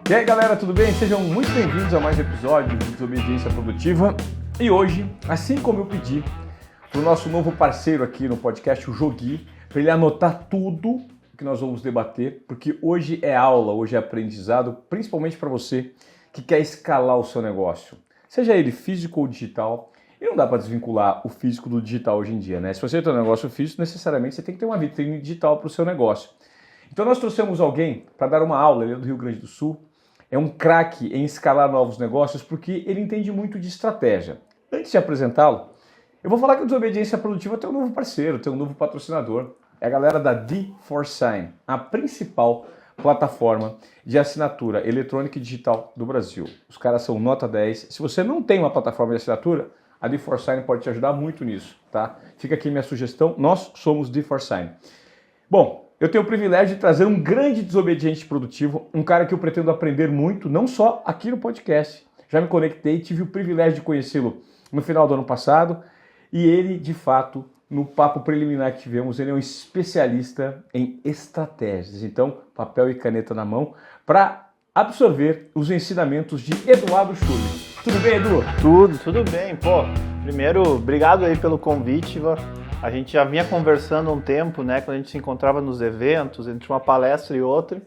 E aí galera, tudo bem? Sejam muito bem-vindos a mais um episódio de Desobediência Produtiva. E hoje, assim como eu pedi para o nosso novo parceiro aqui no podcast, o Jogui, para ele anotar tudo que nós vamos debater, porque hoje é aula, hoje é aprendizado, principalmente para você que quer escalar o seu negócio, seja ele físico ou digital. E não dá para desvincular o físico do digital hoje em dia, né? Se você tem um negócio físico, necessariamente você tem que ter uma vitrine digital para o seu negócio. Então nós trouxemos alguém para dar uma aula, ele é do Rio Grande do Sul, é um craque em escalar novos negócios porque ele entende muito de estratégia. Antes de apresentá-lo, eu vou falar que a Desobediência Produtiva tem um novo parceiro, tem um novo patrocinador. É a galera da D4Sign, a principal plataforma de assinatura eletrônica e digital do Brasil. Os caras são nota 10. Se você não tem uma plataforma de assinatura, a D4Sign pode te ajudar muito nisso, tá? Fica aqui minha sugestão, nós somos D4Sign. Bom, eu tenho o privilégio de trazer um grande desobediente produtivo, um cara que eu pretendo aprender muito, não só aqui no podcast. Já me conectei, tive o privilégio de conhecê-lo no final do ano passado e ele, de fato, no papo preliminar que tivemos, ele é um especialista em estratégias. Então, papel e caneta na mão para absorver os ensinamentos de Eduardo Schulli. Tudo bem, Edu? Tudo bem. Pô, primeiro, obrigado aí pelo convite, Ivan. A gente já vinha conversando há um tempo, né? Quando a gente se encontrava nos eventos, entre uma palestra e outra.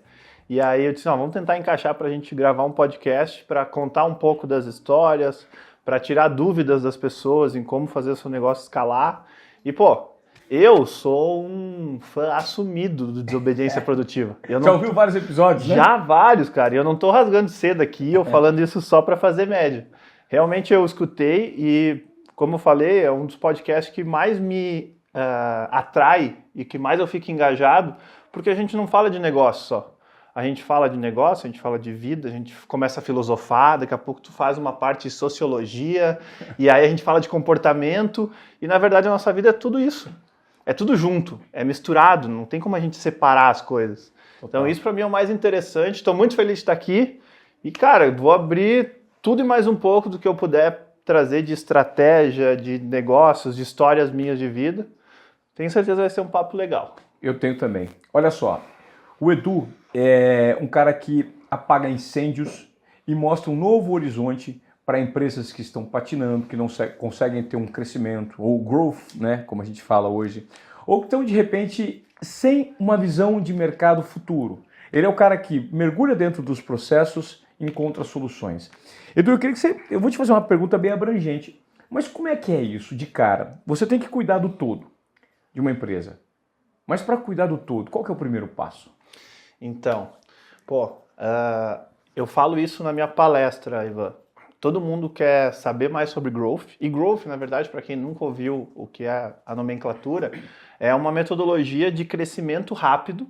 E aí eu disse, não, vamos tentar encaixar para a gente gravar um podcast para contar um pouco das histórias, para tirar dúvidas das pessoas em como fazer o seu negócio escalar. E, pô, eu sou um fã assumido do Desobediência Produtiva. Já ouviu vários episódios, né? Já vários, cara. E eu não tô rasgando cedo aqui ou falando isso só para fazer média. Realmente eu escutei e, como eu falei, é um dos podcasts que mais me atrai e que mais eu fico engajado, porque a gente não fala de negócio só. A gente fala de negócio, a gente fala de vida, a gente começa a filosofar, daqui a pouco tu faz uma parte de sociologia, e aí a gente fala de comportamento, e na verdade a nossa vida é tudo isso. É tudo junto, é misturado, não tem como a gente separar as coisas. Então isso para mim é o mais interessante, estou muito feliz de estar aqui, e cara, vou abrir tudo e mais um pouco do que eu puder trazer de estratégia, de negócios, de histórias minhas de vida. Tenho certeza que vai ser um papo legal. Eu tenho também. Olha só, o Edu é um cara que apaga incêndios e mostra um novo horizonte para empresas que estão patinando, que não conseguem ter um crescimento, ou growth, né, como a gente fala hoje, ou que estão de repente sem uma visão de mercado futuro. Ele é o cara que mergulha dentro dos processos e encontra soluções. Edu, eu vou te fazer uma pergunta bem abrangente, mas como é que é isso de cara? Você tem que cuidar do todo de uma empresa, mas para cuidar do todo, qual que é o primeiro passo? Então, eu falo isso na minha palestra, Ivan. Todo mundo quer saber mais sobre growth. E growth, na verdade, para quem nunca ouviu o que é a nomenclatura, é uma metodologia de crescimento rápido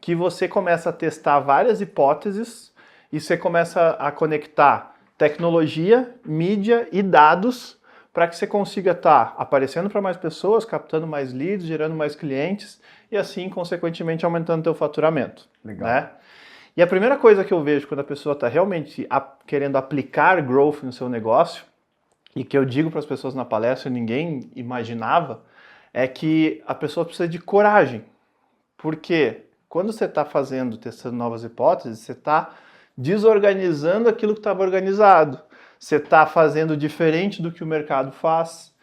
que você começa a testar várias hipóteses e você começa a conectar tecnologia, mídia e dados para que você consiga estar aparecendo para mais pessoas, captando mais leads, gerando mais clientes e assim, consequentemente, aumentando teu faturamento. Legal. Né? E a primeira coisa que eu vejo quando a pessoa está realmente querendo aplicar growth no seu negócio, e que eu digo para as pessoas na palestra, ninguém imaginava, é que a pessoa precisa de coragem. Porque quando você está testando novas hipóteses, você está desorganizando aquilo que estava organizado. Você está fazendo diferente do que o mercado faz.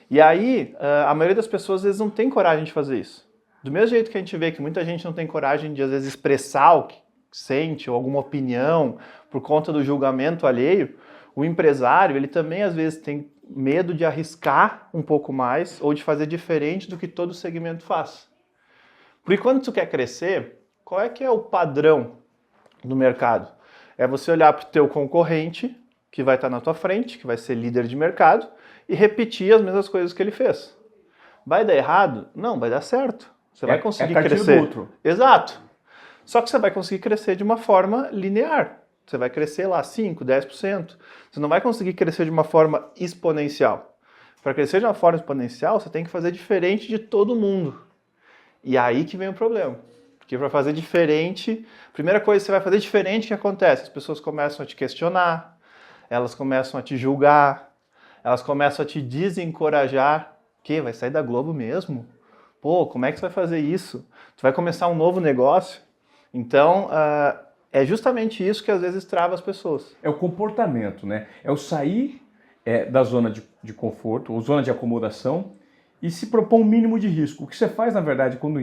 E aí, a maioria das pessoas às vezes não tem coragem de fazer isso. Do mesmo jeito que a gente vê que muita gente não tem coragem de, às vezes, expressar o que sente ou alguma opinião por conta do julgamento alheio, o empresário, ele também, às vezes, tem medo de arriscar um pouco mais ou de fazer diferente do que todo segmento faz. Porque quando tu quer crescer, qual é que é o padrão do mercado? É você olhar para o teu concorrente, que vai estar na tua frente, que vai ser líder de mercado, e repetir as mesmas coisas que ele fez. Vai dar errado? Não, vai dar certo. Você vai conseguir crescer. Do outro. Exato. Só que você vai conseguir crescer de uma forma linear. Você vai crescer lá 5%, 10%. Você não vai conseguir crescer de uma forma exponencial. Para crescer de uma forma exponencial, você tem que fazer diferente de todo mundo. E aí que vem o problema. Porque para fazer diferente, a primeira coisa que você vai fazer diferente, o que acontece? As pessoas começam a te questionar, elas começam a te julgar, elas começam a te desencorajar. Que vai sair da Globo mesmo? Pô, como é que você vai fazer isso? Tu vai começar um novo negócio? Então, É justamente isso que às vezes trava as pessoas. É o comportamento, né? É o sair da zona de conforto, ou zona de acomodação, e se propor um mínimo de risco. O que você faz, na verdade, quando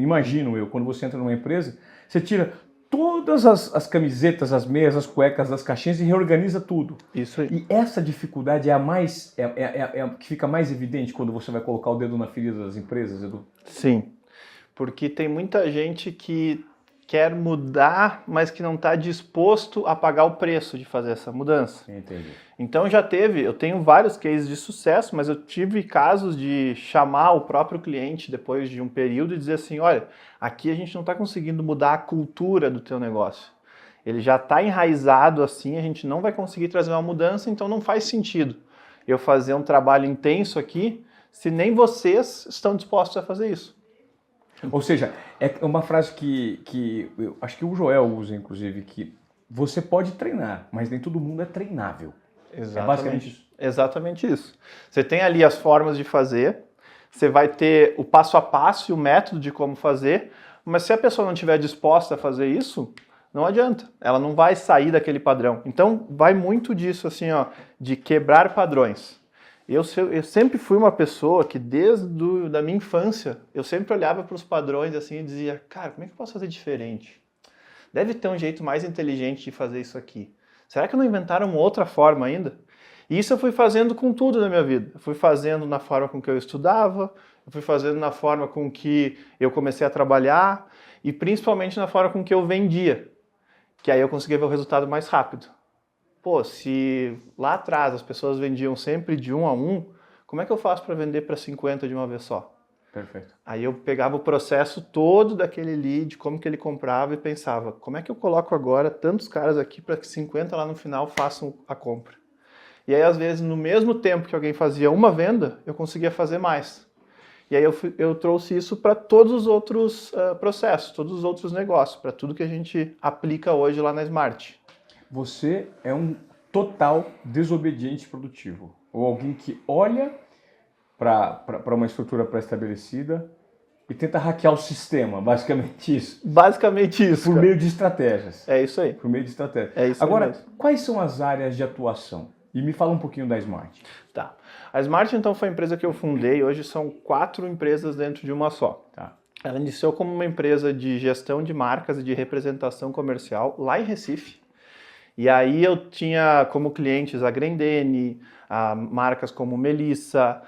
você entra numa empresa, você tira todas as camisetas, as meias, as cuecas, as caixinhas e reorganiza tudo. Isso aí. E essa dificuldade é a que fica mais evidente quando você vai colocar o dedo na ferida das empresas, Edu? Sim, porque tem muita gente que quer mudar, mas que não está disposto a pagar o preço de fazer essa mudança. Entendi. Então eu tenho vários cases de sucesso, mas eu tive casos de chamar o próprio cliente depois de um período e dizer assim, olha, aqui a gente não está conseguindo mudar a cultura do teu negócio. Ele já está enraizado assim, a gente não vai conseguir trazer uma mudança, então não faz sentido eu fazer um trabalho intenso aqui se nem vocês estão dispostos a fazer isso. Ou seja, é uma frase que eu acho que o Joel usa, inclusive, que você pode treinar, mas nem todo mundo é treinável. Exatamente. É basicamente isso. Exatamente isso. Você tem ali as formas de fazer, você vai ter o passo a passo e o método de como fazer, mas se a pessoa não estiver disposta a fazer isso, não adianta. Ela não vai sair daquele padrão. Então, vai muito disso, assim, ó, de quebrar padrões. Eu sempre fui uma pessoa que, desde da minha infância, eu sempre olhava para os padrões assim e dizia, cara, como é que eu posso fazer diferente? Deve ter um jeito mais inteligente de fazer isso aqui. Será que não inventaram uma outra forma ainda? E isso eu fui fazendo com tudo na minha vida. Eu fui fazendo na forma com que eu estudava, eu fui fazendo na forma com que eu comecei a trabalhar e principalmente na forma com que eu vendia, que aí eu conseguia ver o resultado mais rápido. Pô, se lá atrás as pessoas vendiam sempre de 1 a 1, como é que eu faço para vender para 50 de uma vez só? Perfeito. Aí eu pegava o processo todo daquele lead, como que ele comprava e pensava, como é que eu coloco agora tantos caras aqui para que 50 lá no final façam a compra? E aí às vezes no mesmo tempo que alguém fazia uma venda, eu conseguia fazer mais. E aí eu trouxe isso para todos os outros processos, todos os outros negócios, para tudo que a gente aplica hoje lá na Smart. Você é um total desobediente produtivo. Ou alguém que olha para uma estrutura pré-estabelecida e tenta hackear o sistema, basicamente isso. Basicamente isso. Por meio de estratégias. É isso aí. Por meio de estratégias. É isso Agora, mesmo. quais são as áreas de atuação? E me fala um pouquinho da Smart. Tá. A Smart, então, foi a empresa que eu fundei. Hoje são 4 empresas dentro de uma só. Tá. Ela iniciou como uma empresa de gestão de marcas e de representação comercial lá em Recife. E aí eu tinha como clientes a Grendene, marcas como Melissa,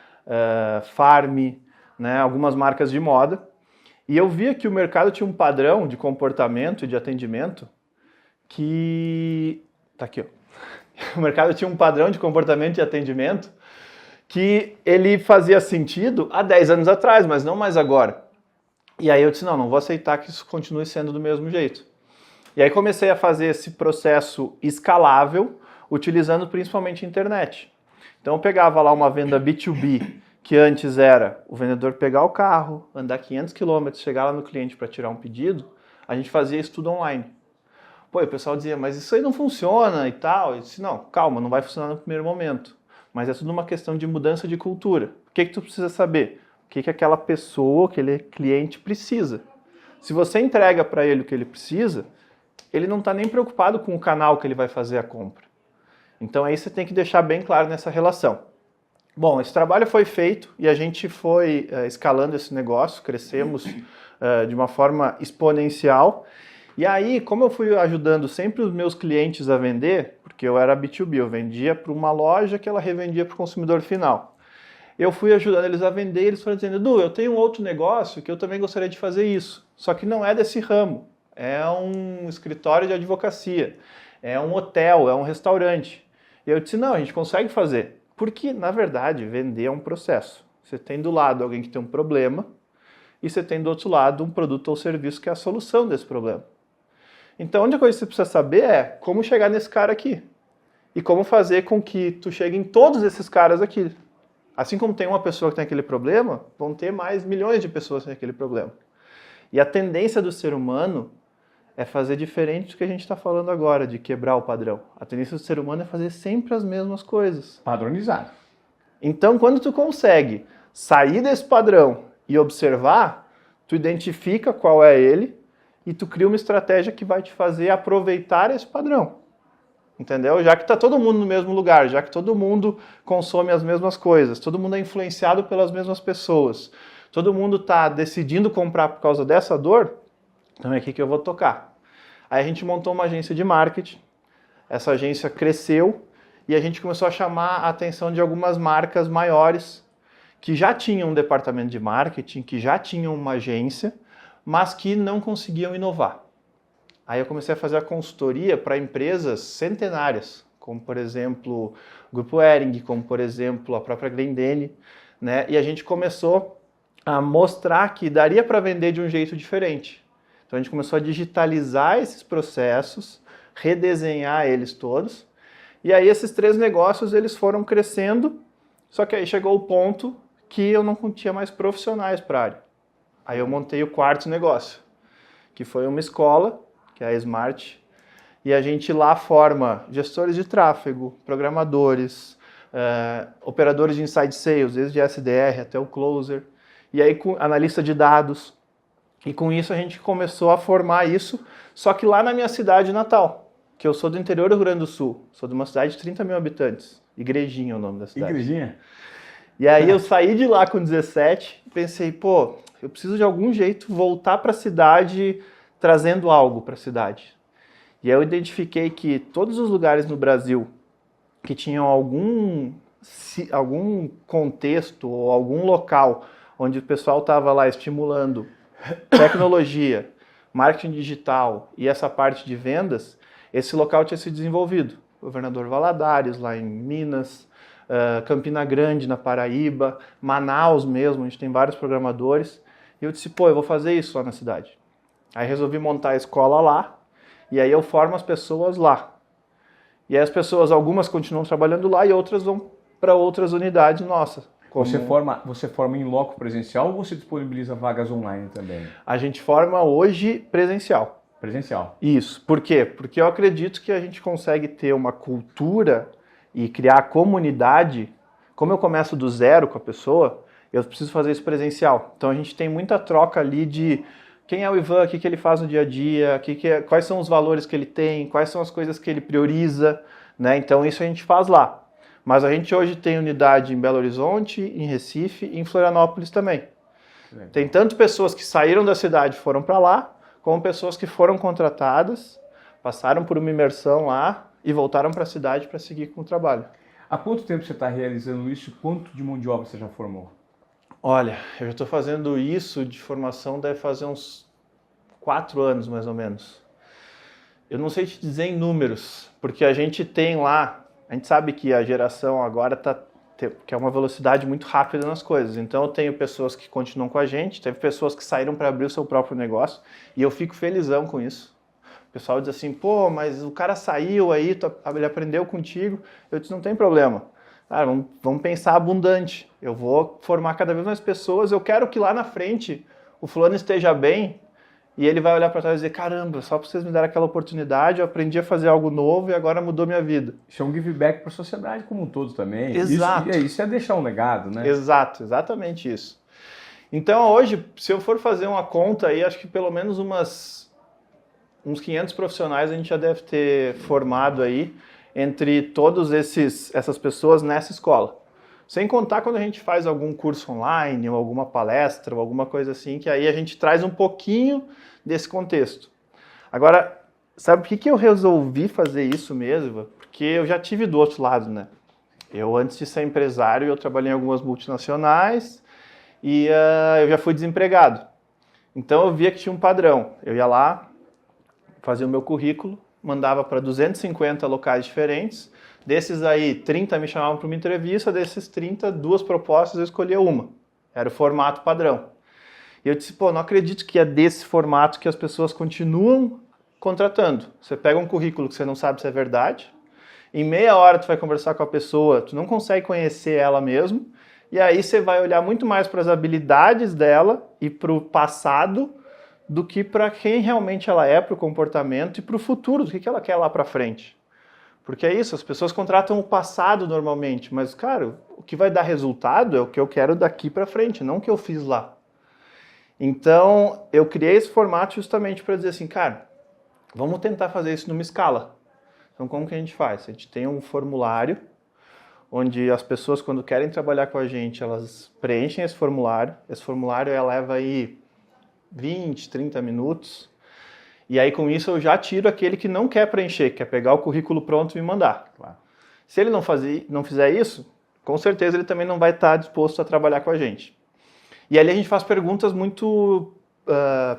Farm, né, algumas marcas de moda. E eu via que o mercado tinha um padrão de comportamento e de atendimento que... Tá aqui, ó. O mercado tinha um padrão de comportamento e atendimento que ele fazia sentido há 10 anos atrás, mas não mais agora. E aí eu disse, não vou aceitar que isso continue sendo do mesmo jeito. E aí comecei a fazer esse processo escalável, utilizando principalmente a internet. Então eu pegava lá uma venda B2B, que antes era o vendedor pegar o carro, andar 500 km, chegar lá no cliente para tirar um pedido, a gente fazia isso tudo online. Pô, e o pessoal dizia, mas isso aí não funciona e tal. Eu disse, não, calma, não vai funcionar no primeiro momento. Mas é tudo uma questão de mudança de cultura. O que tu precisa saber? O que aquela pessoa, aquele cliente precisa. Se você entrega para ele o que ele precisa, ele não está nem preocupado com o canal que ele vai fazer a compra. Então aí você tem que deixar bem claro nessa relação. Bom, esse trabalho foi feito e a gente foi escalando esse negócio, crescemos de uma forma exponencial. E aí, como eu fui ajudando sempre os meus clientes a vender, porque eu era B2B, eu vendia para uma loja que ela revendia para o consumidor final. Eu fui ajudando eles a vender e eles foram dizendo, Edu, eu tenho um outro negócio que eu também gostaria de fazer isso, só que não é desse ramo. É um escritório de advocacia, é um hotel, é um restaurante. E eu disse, não, a gente consegue fazer. Porque, na verdade, vender é um processo. Você tem do lado alguém que tem um problema e você tem do outro lado um produto ou serviço que é a solução desse problema. Então, a única coisa que você precisa saber é como chegar nesse cara aqui. E como fazer com que tu chegue em todos esses caras aqui. Assim como tem uma pessoa que tem aquele problema, vão ter mais milhões de pessoas que têm aquele problema. E a tendência do ser humano é fazer diferente do que a gente está falando agora, de quebrar o padrão. A tendência do ser humano é fazer sempre as mesmas coisas. Padronizado. Então, quando tu consegue sair desse padrão e observar, tu identifica qual é ele e tu cria uma estratégia que vai te fazer aproveitar esse padrão. Entendeu? Já que está todo mundo no mesmo lugar, já que todo mundo consome as mesmas coisas, todo mundo é influenciado pelas mesmas pessoas, todo mundo está decidindo comprar por causa dessa dor, então é aqui que eu vou tocar. Aí a gente montou uma agência de marketing, essa agência cresceu e a gente começou a chamar a atenção de algumas marcas maiores que já tinham um departamento de marketing, que já tinham uma agência, mas que não conseguiam inovar. Aí eu comecei a fazer a consultoria para empresas centenárias, como por exemplo o Grupo Hering, como por exemplo a própria Grendene, né? E a gente começou a mostrar que daria para vender de um jeito diferente. Então a gente começou a digitalizar esses processos, redesenhar eles todos, e aí esses 3 negócios eles foram crescendo, só que aí chegou o ponto que eu não tinha mais profissionais para a área. Aí eu montei o 4º negócio, que foi uma escola, que é a Smart, e a gente lá forma gestores de tráfego, programadores, operadores de inside sales, desde SDR até o closer, e aí com analista de dados, e com isso a gente começou a formar isso, só que lá na minha cidade natal, que eu sou do interior do Rio Grande do Sul, sou de uma cidade de 30 mil habitantes, Igrejinha é o nome da cidade. Igrejinha? E aí eu saí de lá com 17, pensei, pô, eu preciso de algum jeito voltar para a cidade trazendo algo para a cidade. E aí eu identifiquei que todos os lugares no Brasil que tinham algum contexto ou algum local onde o pessoal estava lá estimulando tecnologia, marketing digital e essa parte de vendas, esse local tinha se desenvolvido. Governador Valadares, lá em Minas, Campina Grande, na Paraíba, Manaus mesmo, a gente tem vários programadores. E eu disse, pô, eu vou fazer isso lá na cidade. Aí resolvi montar a escola lá, e aí eu formo as pessoas lá. E aí as pessoas, algumas continuam trabalhando lá e outras vão para outras unidades nossas. Você forma em loco presencial ou você disponibiliza vagas online também? A gente forma hoje presencial. Presencial. Isso. Por quê? Porque eu acredito que a gente consegue ter uma cultura e criar comunidade. Como eu começo do zero com a pessoa, eu preciso fazer isso presencial. Então a gente tem muita troca ali de quem é o Ivan, o que ele faz no dia a dia, quais são os valores que ele tem, quais são as coisas que ele prioriza, né? Então isso a gente faz lá. Mas a gente hoje tem unidade em Belo Horizonte, em Recife e em Florianópolis também. Tem tanto pessoas que saíram da cidade e foram para lá, como pessoas que foram contratadas, passaram por uma imersão lá e voltaram para a cidade para seguir com o trabalho. Há quanto tempo você está realizando isso? Quanto de mão de obra você já formou? Olha, eu já estou fazendo isso de formação, deve fazer uns 4 anos mais ou menos. Eu não sei te dizer em números, porque a gente tem lá, a gente sabe que a geração agora que é uma velocidade muito rápida nas coisas. Então eu tenho pessoas que continuam com a gente, teve pessoas que saíram para abrir o seu próprio negócio, e eu fico felizão com isso. O pessoal diz assim, pô, mas o cara saiu aí, ele aprendeu contigo. Eu disse, não tem problema. Cara, vamos pensar abundante. Eu vou formar cada vez mais pessoas. Eu quero que lá na frente o fulano esteja bem e ele vai olhar para trás e dizer, caramba, só para vocês me darem aquela oportunidade, eu aprendi a fazer algo novo e agora mudou minha vida. Isso é um give back para a sociedade como um todo também. Exato. Isso é deixar um legado, né? Exato, exatamente isso. Então hoje, se eu for fazer uma conta aí, acho que pelo menos uns 500 profissionais a gente já deve ter formado aí entre todas essas pessoas nessa escola. Sem contar quando a gente faz algum curso online, ou alguma palestra, ou alguma coisa assim, que aí a gente traz um pouquinho desse contexto. Agora, sabe por que eu resolvi fazer isso mesmo? Porque eu já tive do outro lado, né? Eu, antes de ser empresário, eu trabalhei em algumas multinacionais e eu já fui desempregado. Então eu via que tinha um padrão. Eu ia lá, fazia o meu currículo, mandava para 250 locais diferentes, desses aí 30 me chamavam para uma entrevista, desses 30, 2 propostas eu escolhia uma. Era o formato padrão. E eu disse, pô, não acredito que é desse formato que as pessoas continuam contratando. Você pega um currículo que você não sabe se é verdade, em meia hora tu vai conversar com a pessoa, tu não consegue conhecer ela mesmo, e aí você vai olhar muito mais para as habilidades dela e para o passado do que para quem realmente ela é, para o comportamento e para o futuro, do que ela quer lá para frente. Porque é isso, as pessoas contratam o passado normalmente, mas, cara, o que vai dar resultado é o que eu quero daqui para frente, não o que eu fiz lá. Então, eu criei esse formato justamente para dizer assim, cara, vamos tentar fazer isso numa escala. Então, como que a gente faz? A gente tem um formulário, onde as pessoas, quando querem trabalhar com a gente, elas preenchem esse formulário. Esse formulário leva aí 20, 30 minutos. E aí, com isso, eu já tiro aquele que não quer preencher, quer pegar o currículo pronto e me mandar. Claro. Se ele não fizer isso, com certeza ele também não vai estar disposto a trabalhar com a gente. E ali a gente faz perguntas muito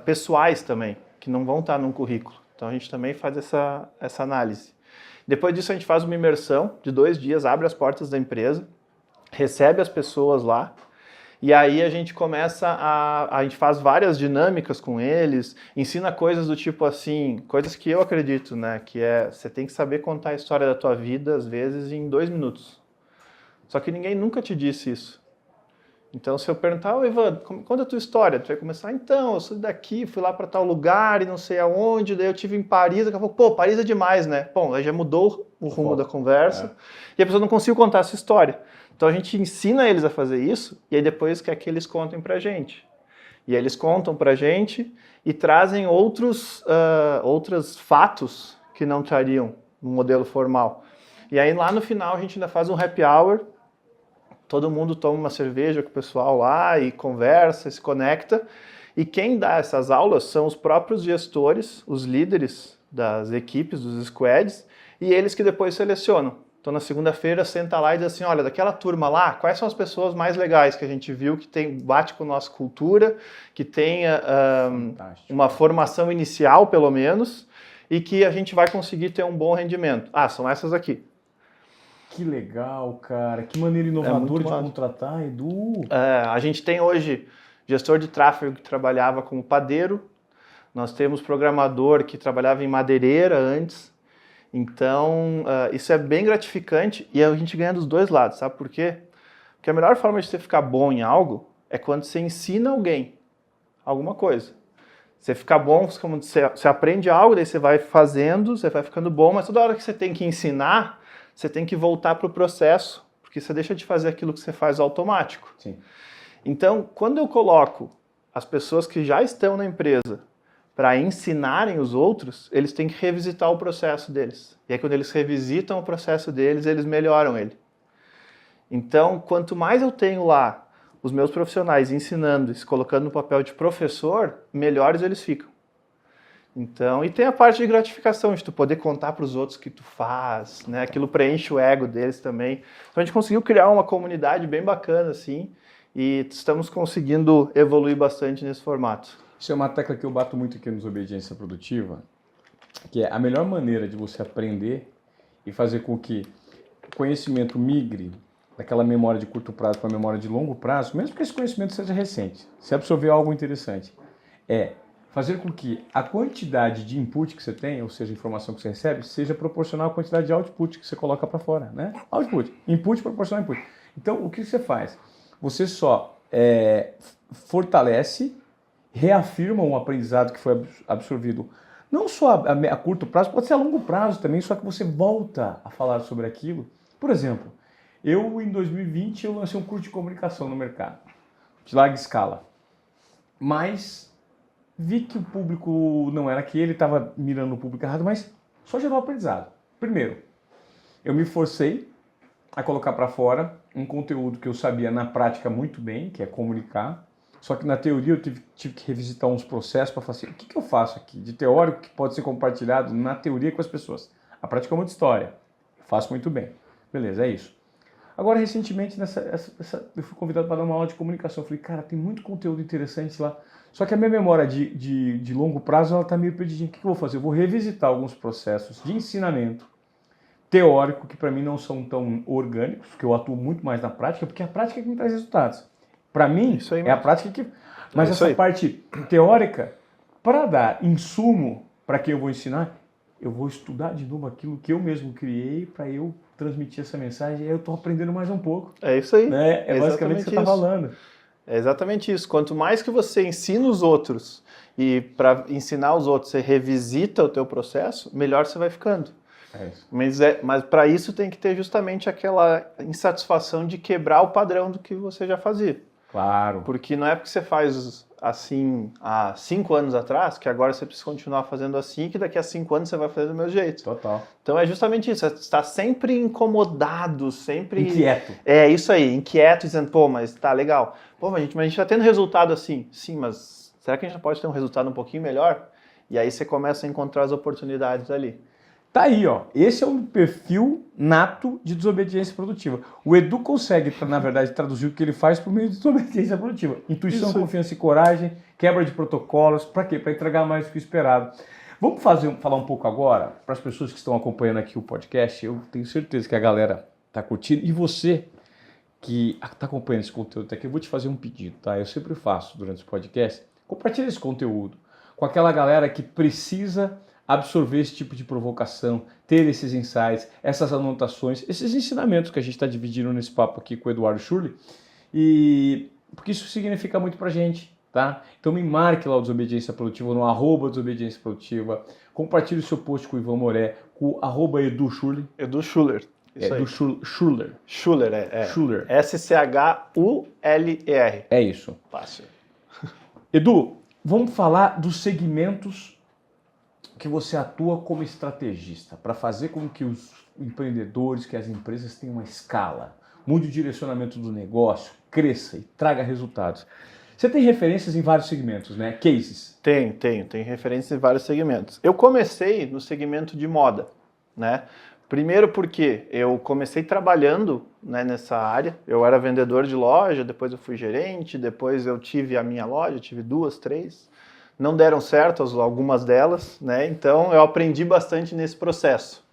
pessoais também, que não vão estar num currículo. Então a gente também faz essa análise. Depois disso a gente faz uma imersão de 2 dias, abre as portas da empresa, recebe as pessoas lá, e aí a gente começa a gente faz várias dinâmicas com eles, ensina coisas do tipo assim, coisas que eu acredito, né, que você tem que saber contar a história da tua vida, às vezes, em 2 minutos. Só que ninguém nunca te disse isso. Então, se eu perguntar, Ivan, conta a tua história, tu vai começar, então, eu sou daqui, fui lá para tal lugar e não sei aonde, daí eu tive em Paris, daqui a pouco, pô, Paris é demais, né? Bom, aí já mudou o rumo da conversa e a pessoa não conseguiu contar essa história. Então, a gente ensina eles a fazer isso e aí depois quer que eles contem pra gente. E aí eles contam pra gente e trazem outros fatos que não trariam no modelo formal. E aí lá no final a gente ainda faz um happy hour, todo mundo toma uma cerveja com o pessoal lá e conversa, se conecta. E quem dá essas aulas são os próprios gestores, os líderes das equipes, dos squads, e eles que depois selecionam. Então na segunda-feira senta lá e diz assim, olha, daquela turma lá, quais são as pessoas mais legais que a gente viu, que bate com a nossa cultura, que tenha uma formação inicial pelo menos, e que a gente vai conseguir ter um bom rendimento. Ah, são essas aqui. Que legal, cara. Que maneira inovadora de contratar, Edu. A gente tem hoje gestor de tráfego que trabalhava como padeiro. Nós temos programador que trabalhava em madeireira antes. Então, isso é bem gratificante e a gente ganha dos dois lados, sabe por quê? Porque a melhor forma de você ficar bom em algo é quando você ensina alguém alguma coisa. Você fica bom, você aprende algo, daí você vai fazendo, você vai ficando bom, mas toda hora que você tem que ensinar, você tem que voltar para o processo, porque você deixa de fazer aquilo que você faz automático. Sim. Então, quando eu coloco as pessoas que já estão na empresa para ensinarem os outros, eles têm que revisitar o processo deles. E aí, quando eles revisitam o processo deles, eles melhoram ele. Então, quanto mais eu tenho lá os meus profissionais ensinando, se colocando no papel de professor, melhores eles ficam. Então, e tem a parte de gratificação, de tu poder contar para os outros o que tu faz, né? Aquilo preenche o ego deles também. Então a gente conseguiu criar uma comunidade bem bacana, assim, e estamos conseguindo evoluir bastante nesse formato. Isso é uma tecla que eu bato muito aqui nos Obediência Produtiva, que é a melhor maneira de você aprender e fazer com que o conhecimento migre daquela memória de curto prazo para a memória de longo prazo, mesmo que esse conhecimento seja recente, se absorver algo interessante, é fazer com que a quantidade de input que você tem, ou seja, a informação que você recebe, seja proporcional à quantidade de output que você coloca para fora, né? Output, input proporcional ao input. Então, o que você faz? Você só fortalece, reafirma um aprendizado que foi absorvido, não só a curto prazo, pode ser a longo prazo também, só que você volta a falar sobre aquilo. Por exemplo, em 2020, eu lancei um curso de comunicação no mercado, de larga escala, mas vi que o público não era aquele, estava mirando no público errado, mas só gerou aprendizado. Primeiro, eu me forcei a colocar para fora um conteúdo que eu sabia na prática muito bem, que é comunicar, só que na teoria eu tive que revisitar uns processos para falar assim, o que eu faço aqui de teórico que pode ser compartilhado na teoria com as pessoas? A prática é muita história, eu faço muito bem. Beleza, é isso. Agora, recentemente, eu fui convidado para dar uma aula de comunicação. Eu falei, cara, tem muito conteúdo interessante lá. Só que a minha memória de longo prazo ela está meio perdidinha. O que eu vou fazer? Eu vou revisitar alguns processos de ensinamento teórico que para mim não são tão orgânicos, que eu atuo muito mais na prática, porque é a prática que me traz resultados. Para mim, é a prática que... Mas essa parte teórica, para dar insumo para quem eu vou ensinar, eu vou estudar de novo aquilo que eu mesmo criei para eu transmitir essa mensagem, e aí eu estou aprendendo mais um pouco. É isso aí. Né? É basicamente o que você está falando. É exatamente isso. Quanto mais que você ensina os outros e para ensinar os outros você revisita o teu processo, melhor você vai ficando. É isso. Mas para isso tem que ter justamente aquela insatisfação de quebrar o padrão do que você já fazia. Claro. Porque não é porque você faz assim há 5 anos atrás, que agora você precisa continuar fazendo assim, que daqui a 5 anos você vai fazer do meu jeito. Total. Então é justamente isso, você está sempre incomodado, sempre... Inquieto. É isso aí, inquieto, dizendo, pô, mas tá legal. Pô, mas a gente tá tendo resultado assim. Sim, mas será que a gente não pode ter um resultado um pouquinho melhor? E aí você começa a encontrar as oportunidades ali. Tá aí, ó. Esse é um perfil nato de desobediência produtiva. O Edu consegue, na verdade, traduzir o que ele faz por meio de desobediência produtiva. Intuição, Isso. confiança e coragem, quebra de protocolos. Para quê? Para entregar mais do que o esperado. Vamos falar um pouco agora, para as pessoas que estão acompanhando aqui o podcast, eu tenho certeza que a galera tá curtindo. E você que está acompanhando esse conteúdo até aqui, eu vou te fazer um pedido, tá? Eu sempre faço durante o podcast. Compartilha esse conteúdo com aquela galera que precisa absorver esse tipo de provocação, ter esses insights, essas anotações, esses ensinamentos que a gente está dividindo nesse papo aqui com o Eduardo Schurli, e porque isso significa muito pra gente, tá? Então me marque lá o Desobediência Produtiva no @Desobediência Produtiva, compartilhe o seu post com o Ivan Moré, com o @Edu Schurli. Edu Schuller. Isso aí. Edu Schuller. Schuller, é. Schuller. SCHULLER. É isso. Fácil. Edu, vamos falar dos segmentos que você atua como estrategista para fazer com que os empreendedores, que as empresas tenham uma escala, mude o direcionamento do negócio, cresça e traga resultados. Você tem referências em vários segmentos, né? Cases. Tenho referências em vários segmentos. Eu comecei no segmento de moda, né? Primeiro porque eu comecei trabalhando, né, nessa área, eu era vendedor de loja, depois eu fui gerente, depois eu tive a minha loja, tive 2, 3, não deram certo algumas delas, né? Então eu aprendi bastante nesse processo.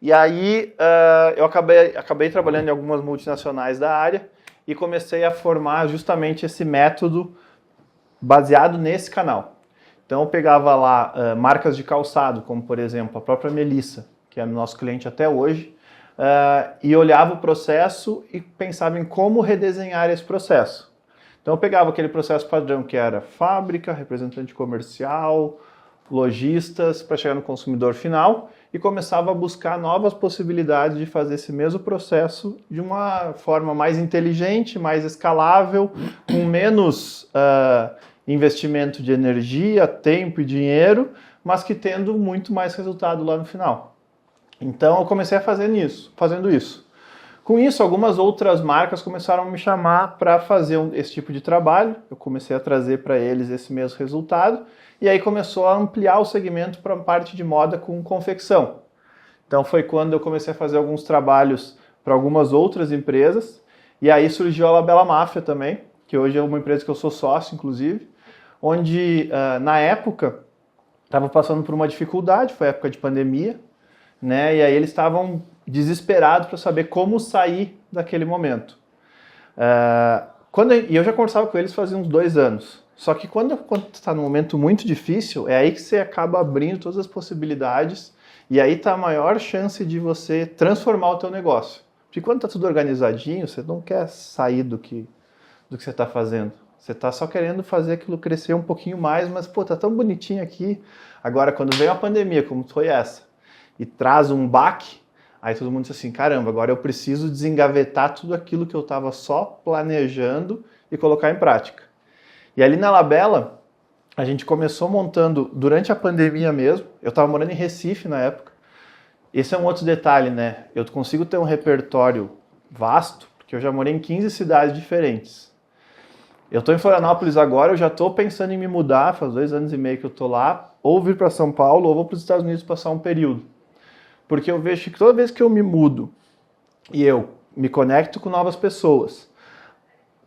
E aí eu acabei trabalhando em algumas multinacionais da área e comecei a formar justamente esse método baseado nesse canal. Então eu pegava lá marcas de calçado, como por exemplo a própria Melissa, que é nosso cliente até hoje, e olhava o processo e pensava em como redesenhar esse processo. Então eu pegava aquele processo padrão que era fábrica, representante comercial, lojistas, para chegar no consumidor final, e começava a buscar novas possibilidades de fazer esse mesmo processo de uma forma mais inteligente, mais escalável, com menos investimento de energia, tempo e dinheiro, mas que tendo muito mais resultado lá no final. Então eu comecei a fazendo isso. Com isso, algumas outras marcas começaram a me chamar para fazer esse tipo de trabalho. Eu comecei a trazer para eles esse mesmo resultado. E aí começou a ampliar o segmento para a parte de moda com confecção. Então foi quando eu comecei a fazer alguns trabalhos para algumas outras empresas. E aí surgiu a Labela Máfia também, que hoje é uma empresa que eu sou sócio, inclusive, onde na época estava passando por uma dificuldade, foi a época de pandemia, né? E aí eles estavam desesperados para saber como sair daquele momento. E eu já conversava com eles fazia uns 2 anos. Só que quando está num momento muito difícil, é aí que você acaba abrindo todas as possibilidades e aí está a maior chance de você transformar o teu negócio. Porque quando está tudo organizadinho, você não quer sair do que você está fazendo. Você está só querendo fazer aquilo crescer um pouquinho mais, mas pô, tá tão bonitinho aqui. Agora, quando veio a pandemia, como foi essa, e traz um baque, aí todo mundo diz assim, caramba, agora eu preciso desengavetar tudo aquilo que eu estava só planejando e colocar em prática. E ali na Labela, a gente começou montando, durante a pandemia mesmo, eu estava morando em Recife na época. Esse é um outro detalhe, né? Eu consigo ter um repertório vasto, porque eu já morei em 15 cidades diferentes. Eu estou em Florianópolis agora, eu já estou pensando em me mudar, faz 2 anos e meio que eu estou lá, ou vir para São Paulo, ou vou para os Estados Unidos passar um período. Porque eu vejo que toda vez que eu me mudo e eu me conecto com novas pessoas,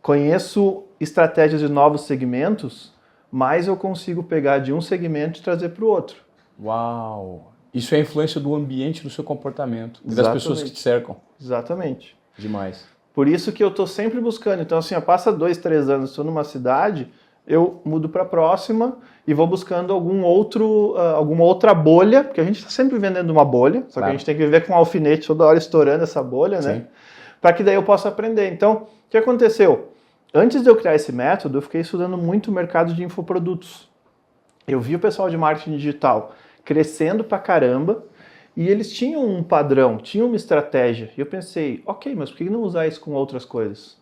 conheço estratégias de novos segmentos, mais eu consigo pegar de um segmento e trazer para o outro. Uau! Isso é a influência do ambiente no seu comportamento e das Exatamente. pessoas que te cercam. Exatamente. Demais. Por isso que eu estou sempre buscando. Então, assim, passa 2, 3 anos, estou numa cidade, eu mudo para a próxima e vou buscando alguma outra bolha, porque a gente está sempre vendendo uma bolha, só que a gente tem que viver com um alfinete toda hora estourando essa bolha, né? Para que daí eu possa aprender. Então, o que aconteceu? Antes de eu criar esse método, eu fiquei estudando muito o mercado de infoprodutos. Eu vi o pessoal de marketing digital crescendo pra caramba e eles tinham um padrão, tinham uma estratégia. E eu pensei, ok, mas por que não usar isso com outras coisas?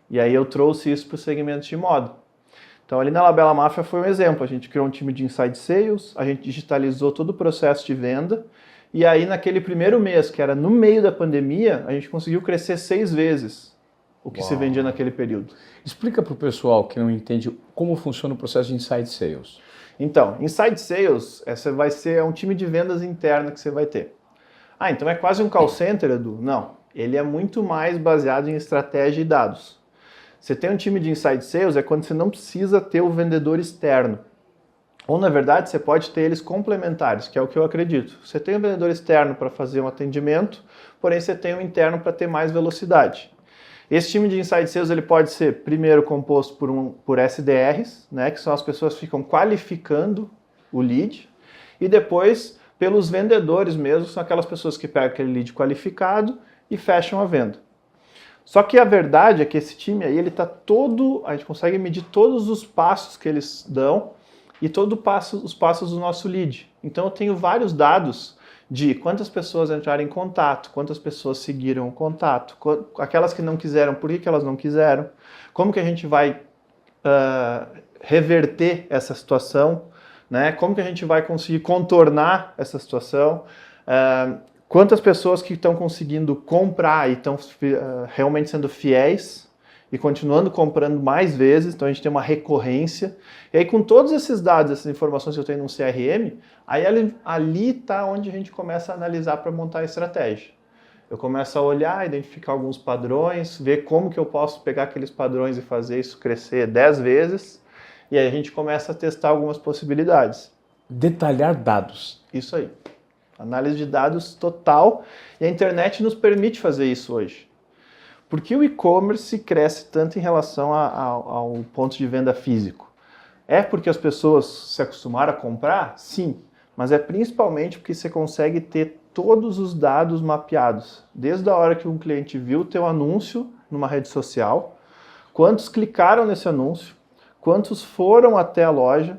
E aí eu trouxe isso para o segmento de moda. Então ali na Labela Máfia foi um exemplo, a gente criou um time de Inside Sales, a gente digitalizou todo o processo de venda, e aí naquele primeiro mês, que era no meio da pandemia, a gente conseguiu crescer 6 vezes o que se vendia naquele período. Explica para o pessoal que não entende como funciona o processo de Inside Sales. Então, Inside Sales, essa vai ser um time de vendas interna que você vai ter. Ah, então é quase um call center, Edu? Não, ele é muito mais baseado em estratégia e dados. Você tem um time de Inside Sales é quando você não precisa ter o vendedor externo. Ou, na verdade, você pode ter eles complementares, que é o que eu acredito. Você tem um vendedor externo para fazer um atendimento, porém você tem um interno para ter mais velocidade. Esse time de Inside Sales ele pode ser, primeiro, composto por SDRs, né, que são as pessoas que ficam qualificando o lead, e depois pelos vendedores mesmo, são aquelas pessoas que pegam aquele lead qualificado e fecham a venda. Só que a verdade é que esse time aí, ele tá todo, a gente consegue medir todos os passos que eles dão e todos os passos do nosso lead. Então eu tenho vários dados de quantas pessoas entraram em contato, quantas pessoas seguiram o contato, aquelas que não quiseram, por que elas não quiseram, como que a gente vai reverter essa situação, né? Como que a gente vai conseguir contornar essa situação, quantas pessoas que estão conseguindo comprar e estão realmente sendo fiéis e continuando comprando mais vezes, então a gente tem uma recorrência. E aí com todos esses dados, essas informações que eu tenho no CRM, aí ali está onde a gente começa a analisar para montar a estratégia. Eu começo a olhar, identificar alguns padrões, ver como que eu posso pegar aqueles padrões e fazer isso crescer 10 vezes, e aí a gente começa a testar algumas possibilidades. Detalhar dados. Isso aí. Análise de dados total, e a internet nos permite fazer isso hoje. Por que o e-commerce cresce tanto em relação ao ponto de venda físico? É porque as pessoas se acostumaram a comprar? Sim, mas é principalmente porque você consegue ter todos os dados mapeados. Desde a hora que um cliente viu o teu anúncio numa rede social, quantos clicaram nesse anúncio, quantos foram até a loja,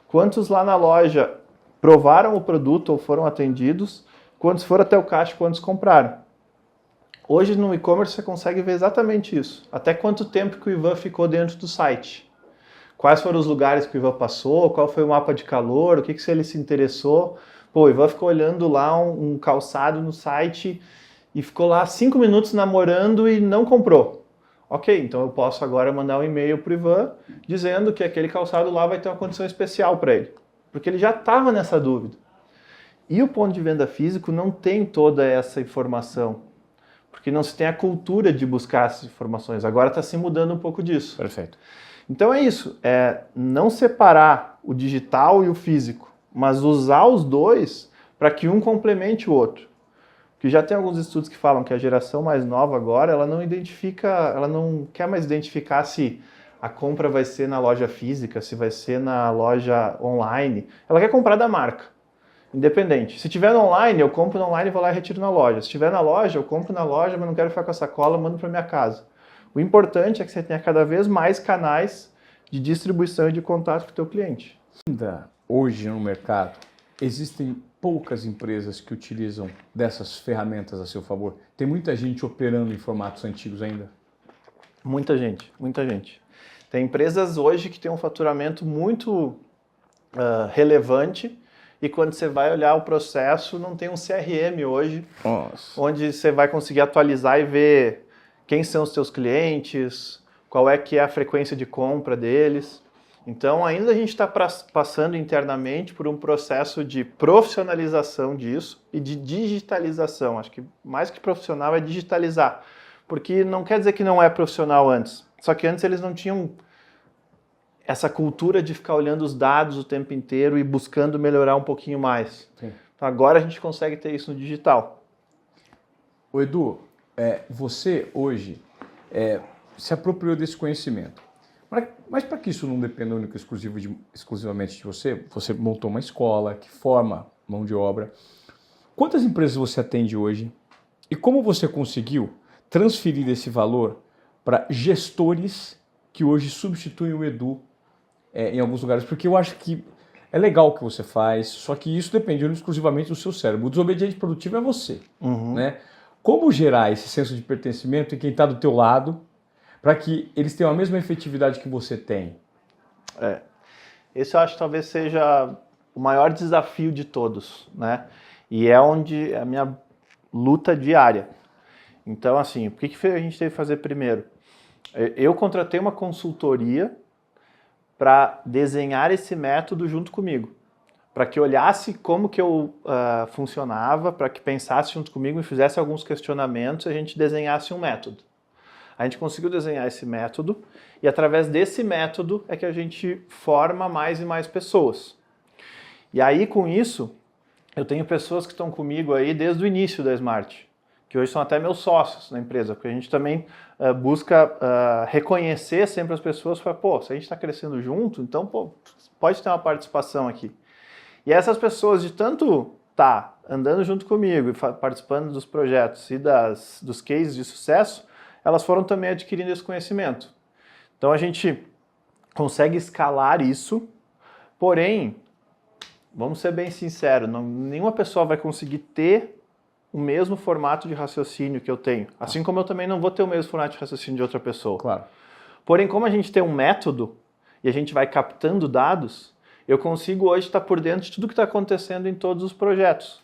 quantos lá na loja provaram o produto ou foram atendidos, quantos foram até o caixa, quantos compraram. Hoje no e-commerce você consegue ver exatamente isso. Até quanto tempo que o Ivan ficou dentro do site. Quais foram os lugares que o Ivan passou, qual foi o mapa de calor, o que ele se interessou. Pô, o Ivan ficou olhando lá um calçado no site e ficou lá 5 minutos namorando e não comprou. Ok, então eu posso agora mandar um e-mail para o Ivan dizendo que aquele calçado lá vai ter uma condição especial para ele. Porque ele já estava nessa dúvida. E o ponto de venda físico não tem toda essa informação. Porque não se tem a cultura de buscar essas informações. Agora está se mudando um pouco disso. Perfeito. Então é isso, é não separar o digital e o físico, mas usar os dois para que um complemente o outro. Porque já tem alguns estudos que falam que a geração mais nova agora, ela não quer mais identificar se a compra vai ser na loja física, se vai ser na loja online. Ela quer comprar da marca. Independente. Se tiver no online, eu compro no online e vou lá e retiro na loja. Se tiver na loja, eu compro na loja, mas não quero ficar com a sacola, mando para minha casa. O importante é que você tenha cada vez mais canais de distribuição e de contato com o teu cliente. Ainda hoje no mercado, existem poucas empresas que utilizam dessas ferramentas a seu favor. Tem muita gente operando em formatos antigos ainda? Muita gente, muita gente. Tem empresas hoje que têm um faturamento muito relevante, e quando você vai olhar o processo, não tem um CRM hoje, onde você vai conseguir atualizar e ver quem são os seus clientes, qual é que é a frequência de compra deles. Então, ainda a gente está passando internamente por um processo de profissionalização disso e de digitalização. Acho que mais que profissional é digitalizar, porque não quer dizer que não é profissional antes, só que antes eles não tinham essa cultura de ficar olhando os dados o tempo inteiro e buscando melhorar um pouquinho mais. Sim. Então agora a gente consegue ter isso no digital. Ô Edu, você hoje se apropriou desse conhecimento. Mas para que isso não dependa único e exclusivamente de você, você montou uma escola que forma mão de obra. Quantas empresas você atende hoje e como você conseguiu transferir esse valor para gestores que hoje substituem o Edu em alguns lugares? Porque eu acho que é legal o que você faz, só que isso depende exclusivamente do seu cérebro. O desobediente produtivo é você. Né? Como gerar esse senso de pertencimento em quem está do teu lado para que eles tenham a mesma efetividade que você tem? Esse eu acho que talvez seja o maior desafio de todos, né? E é onde é a minha luta diária. Então, assim, o que a gente teve que fazer primeiro? Eu contratei uma consultoria para desenhar esse método junto comigo, para que olhasse como que eu funcionava, para que pensasse junto comigo e fizesse alguns questionamentos e a gente desenhasse um método. A gente conseguiu desenhar esse método e através desse método é que a gente forma mais e mais pessoas. E aí, com isso, eu tenho pessoas que estão comigo aí desde o início da Smart, que hoje são até meus sócios na empresa, porque a gente também busca reconhecer sempre as pessoas e falar, pô, se a gente está crescendo junto, então pô, pode ter uma participação aqui. E essas pessoas, de tanto estar andando junto comigo e participando dos projetos e dos cases de sucesso, elas foram também adquirindo esse conhecimento. Então a gente consegue escalar isso, porém, vamos ser bem sinceros, nenhuma pessoa vai conseguir ter o mesmo formato de raciocínio que eu tenho. Assim como eu também não vou ter o mesmo formato de raciocínio de outra pessoa. Claro. Porém, como a gente tem um método e a gente vai captando dados, eu consigo hoje estar por dentro de tudo que está acontecendo em todos os projetos.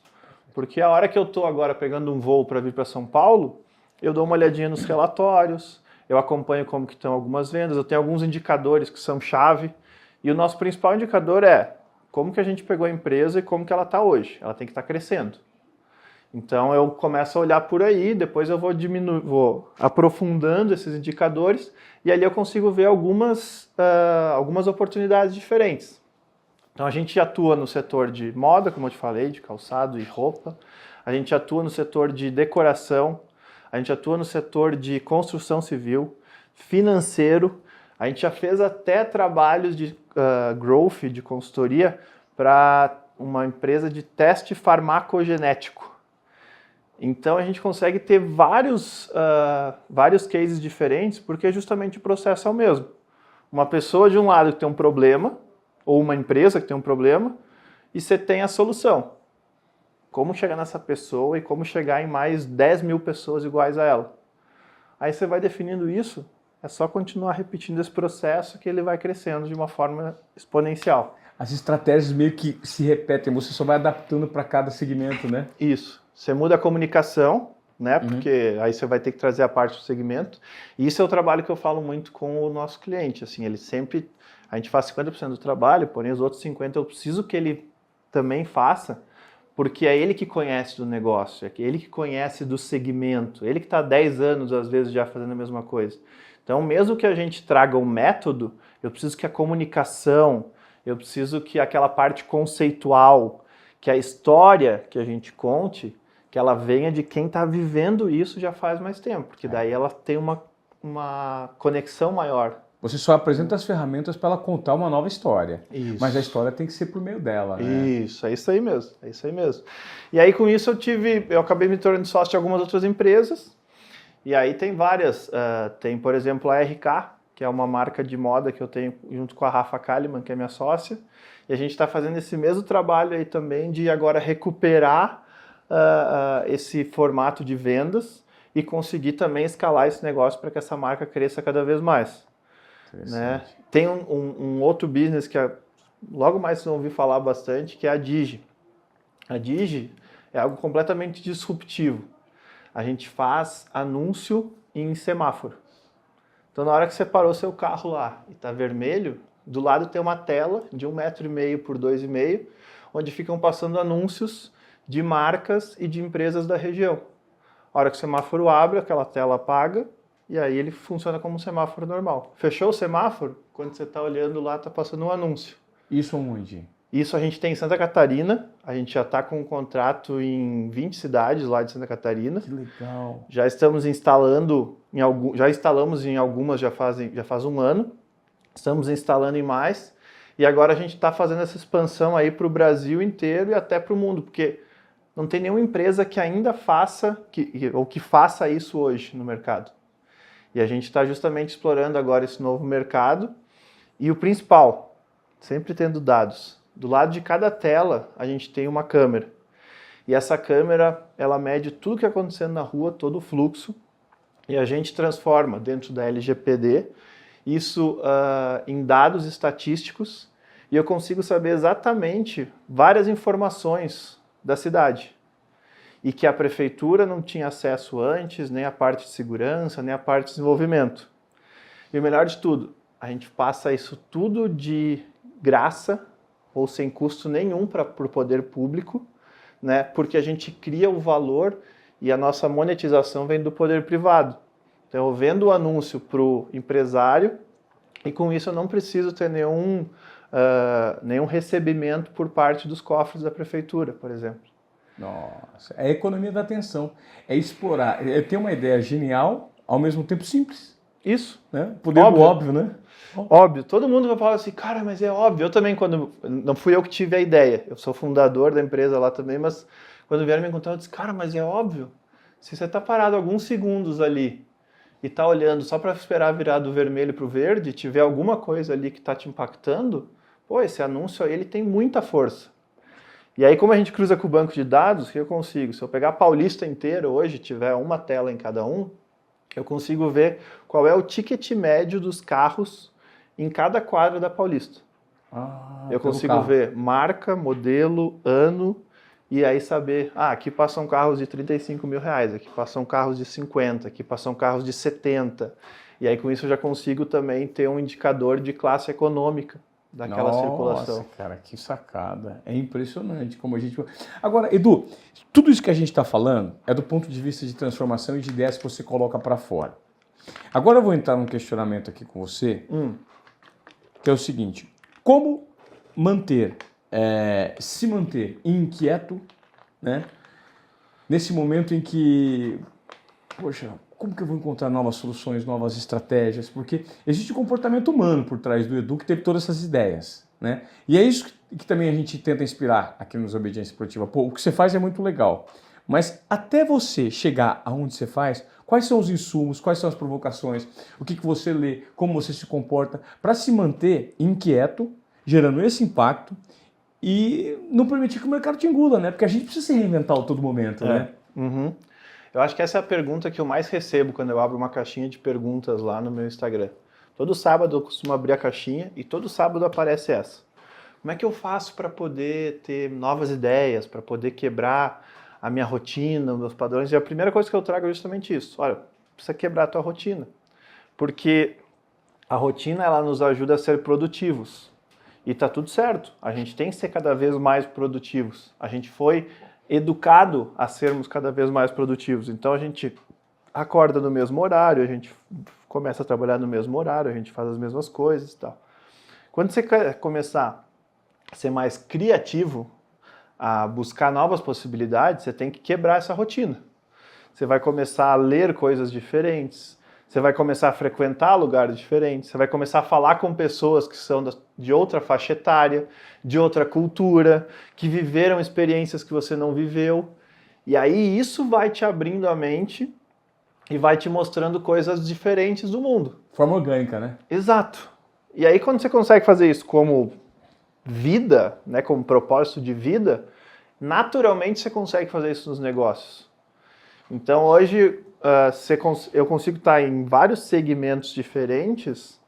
Porque a hora que eu estou agora pegando um voo para vir para São Paulo, eu dou uma olhadinha nos relatórios, eu acompanho como que estão algumas vendas, eu tenho alguns indicadores que são chave, e o nosso principal indicador é como que a gente pegou a empresa e como que ela está hoje. Ela tem que estar crescendo. Então eu começo a olhar por aí, depois eu vou aprofundando esses indicadores, e ali eu consigo ver algumas oportunidades diferentes. Então a gente atua no setor de moda, como eu te falei, de calçado e roupa, a gente atua no setor de decoração, a gente atua no setor de construção civil, financeiro, a gente já fez até trabalhos de growth, de consultoria, para uma empresa de teste farmacogenético. Então a gente consegue ter vários cases diferentes, porque justamente o processo é o mesmo. Uma pessoa de um lado que tem um problema, ou uma empresa que tem um problema, e você tem a solução. Como chegar nessa pessoa e como chegar em mais 10 mil pessoas iguais a ela. Aí você vai definindo isso, é só continuar repetindo esse processo que ele vai crescendo de uma forma exponencial. As estratégias meio que se repetem, você só vai adaptando para cada segmento, né? Isso. Você muda a comunicação, né? Porque aí você vai ter que trazer a parte do segmento. E isso é o trabalho que eu falo muito com o nosso cliente. Assim, ele sempre... A gente faz 50% do trabalho, porém os outros 50% eu preciso que ele também faça, porque é ele que conhece do negócio, é ele que conhece do segmento, ele que está há 10 anos, às vezes, já fazendo a mesma coisa. Então, mesmo que a gente traga um método, eu preciso que a comunicação, eu preciso que aquela parte conceitual, que a história que a gente conte, que ela venha de quem está vivendo isso já faz mais tempo, porque daí ela tem uma conexão maior. Você só apresenta as ferramentas para ela contar uma nova história. Isso. Mas a história tem que ser por meio dela, né? Isso, é isso aí mesmo, é isso aí mesmo. E aí com isso eu acabei me tornando sócio de algumas outras empresas, e aí tem várias, tem por exemplo a RK, que é uma marca de moda que eu tenho junto com a Rafa Kalimann, que é minha sócia, e a gente está fazendo esse mesmo trabalho aí também de agora recuperar esse formato de vendas e conseguir também escalar esse negócio para que essa marca cresça cada vez mais. Né? Tem um outro business que logo mais vocês vão ouvir falar bastante, que é a Digi. A Digi é algo completamente disruptivo. A gente faz anúncio em semáforo. Então, na hora que você parou seu carro lá e está vermelho, do lado tem uma tela de 1,5 m por 2,5 m, onde ficam passando anúncios de marcas e de empresas da região. A hora que o semáforo abre, aquela tela apaga, e aí ele funciona como um semáforo normal. Fechou o semáforo? Quando você está olhando lá, está passando um anúncio. Isso onde? Isso a gente tem em Santa Catarina. A gente já está com um contrato em 20 cidades lá de Santa Catarina. Que legal. Já estamos instalando já instalamos em algumas já faz um ano. Estamos instalando em mais. E agora a gente está fazendo essa expansão aí para o Brasil inteiro e até para o mundo, porque não tem nenhuma empresa que ainda faça ou que faça isso hoje no mercado. E a gente está justamente explorando agora esse novo mercado. E o principal, sempre tendo dados. Do lado de cada tela, a gente tem uma câmera. E essa câmera, ela mede tudo que está acontecendo na rua, todo o fluxo. E a gente transforma dentro da LGPD isso em dados estatísticos e eu consigo saber exatamente várias informações da cidade. E que a prefeitura não tinha acesso antes, nem a parte de segurança, nem a parte de desenvolvimento. E o melhor de tudo, a gente passa isso tudo de graça ou sem custo nenhum para o poder público, né? Porque a gente cria o valor e a nossa monetização vem do poder privado. Então eu vendo o anúncio para o empresário e com isso eu não preciso ter nenhum recebimento por parte dos cofres da prefeitura, por exemplo. Nossa, é a economia da atenção, é explorar, é ter uma ideia genial, ao mesmo tempo simples. Isso. Né? Poder do óbvio, né? Óbvio. Todo mundo vai falar assim, cara, mas é óbvio. Eu também, não fui eu que tive a ideia, eu sou fundador da empresa lá também, mas quando vieram me encontrar, eu disse, cara, mas é óbvio. Se você está parado alguns segundos ali e está olhando só para esperar virar do vermelho para o verde, tiver alguma coisa ali que está te impactando, pô, esse anúncio aí ele tem muita força. E aí, como a gente cruza com o banco de dados, o que eu consigo? Se eu pegar a Paulista inteira hoje, tiver uma tela em cada um, eu consigo ver qual é o ticket médio dos carros em cada quadra da Paulista. Eu consigo ver marca, modelo, ano, e aí saber, aqui passam carros de 35 mil reais, aqui passam carros de 50, aqui passam carros de 70. E aí, com isso, eu já consigo também ter um indicador de classe econômica daquela circulação. Nossa, cara, que sacada. É impressionante como a gente... Agora, Edu, tudo isso que a gente está falando é do ponto de vista de transformação e de ideias que você coloca para fora. Agora eu vou entrar num questionamento aqui com você, que é o seguinte: como se manter inquieto, né, nesse momento em que, poxa, como que eu vou encontrar novas soluções, novas estratégias? Porque existe um comportamento humano por trás do Edu que teve todas essas ideias, né? E é isso que também a gente tenta inspirar aqui no Desobediência Esportiva. Pô, o que você faz é muito legal, mas até você chegar aonde você faz, quais são os insumos, quais são as provocações, o que você lê, como você se comporta, para se manter inquieto, gerando esse impacto e não permitir que o mercado te engula, né? Porque a gente precisa se reinventar a todo momento, né? Eu acho que essa é a pergunta que eu mais recebo quando eu abro uma caixinha de perguntas lá no meu Instagram. Todo sábado eu costumo abrir a caixinha e todo sábado aparece essa. Como é que eu faço para poder ter novas ideias, para poder quebrar a minha rotina, os meus padrões? E a primeira coisa que eu trago é justamente isso. Olha, precisa quebrar a tua rotina. Porque a rotina ela nos ajuda a ser produtivos. E tá tudo certo. A gente tem que ser cada vez mais produtivos. A gente foi educado a sermos cada vez mais produtivos. Então a gente acorda no mesmo horário, a gente começa a trabalhar no mesmo horário, a gente faz as mesmas coisas e tal. Quando você quer começar a ser mais criativo, a buscar novas possibilidades, você tem que quebrar essa rotina. Você vai começar a ler coisas diferentes, você vai começar a frequentar lugares diferentes, você vai começar a falar com pessoas que são de outra faixa etária, de outra cultura, que viveram experiências que você não viveu. E aí isso vai te abrindo a mente e vai te mostrando coisas diferentes do mundo. Forma orgânica, né? Exato. E aí quando você consegue fazer isso como vida, né, como propósito de vida, naturalmente você consegue fazer isso nos negócios. Então hoje eu consigo estar em vários segmentos diferentes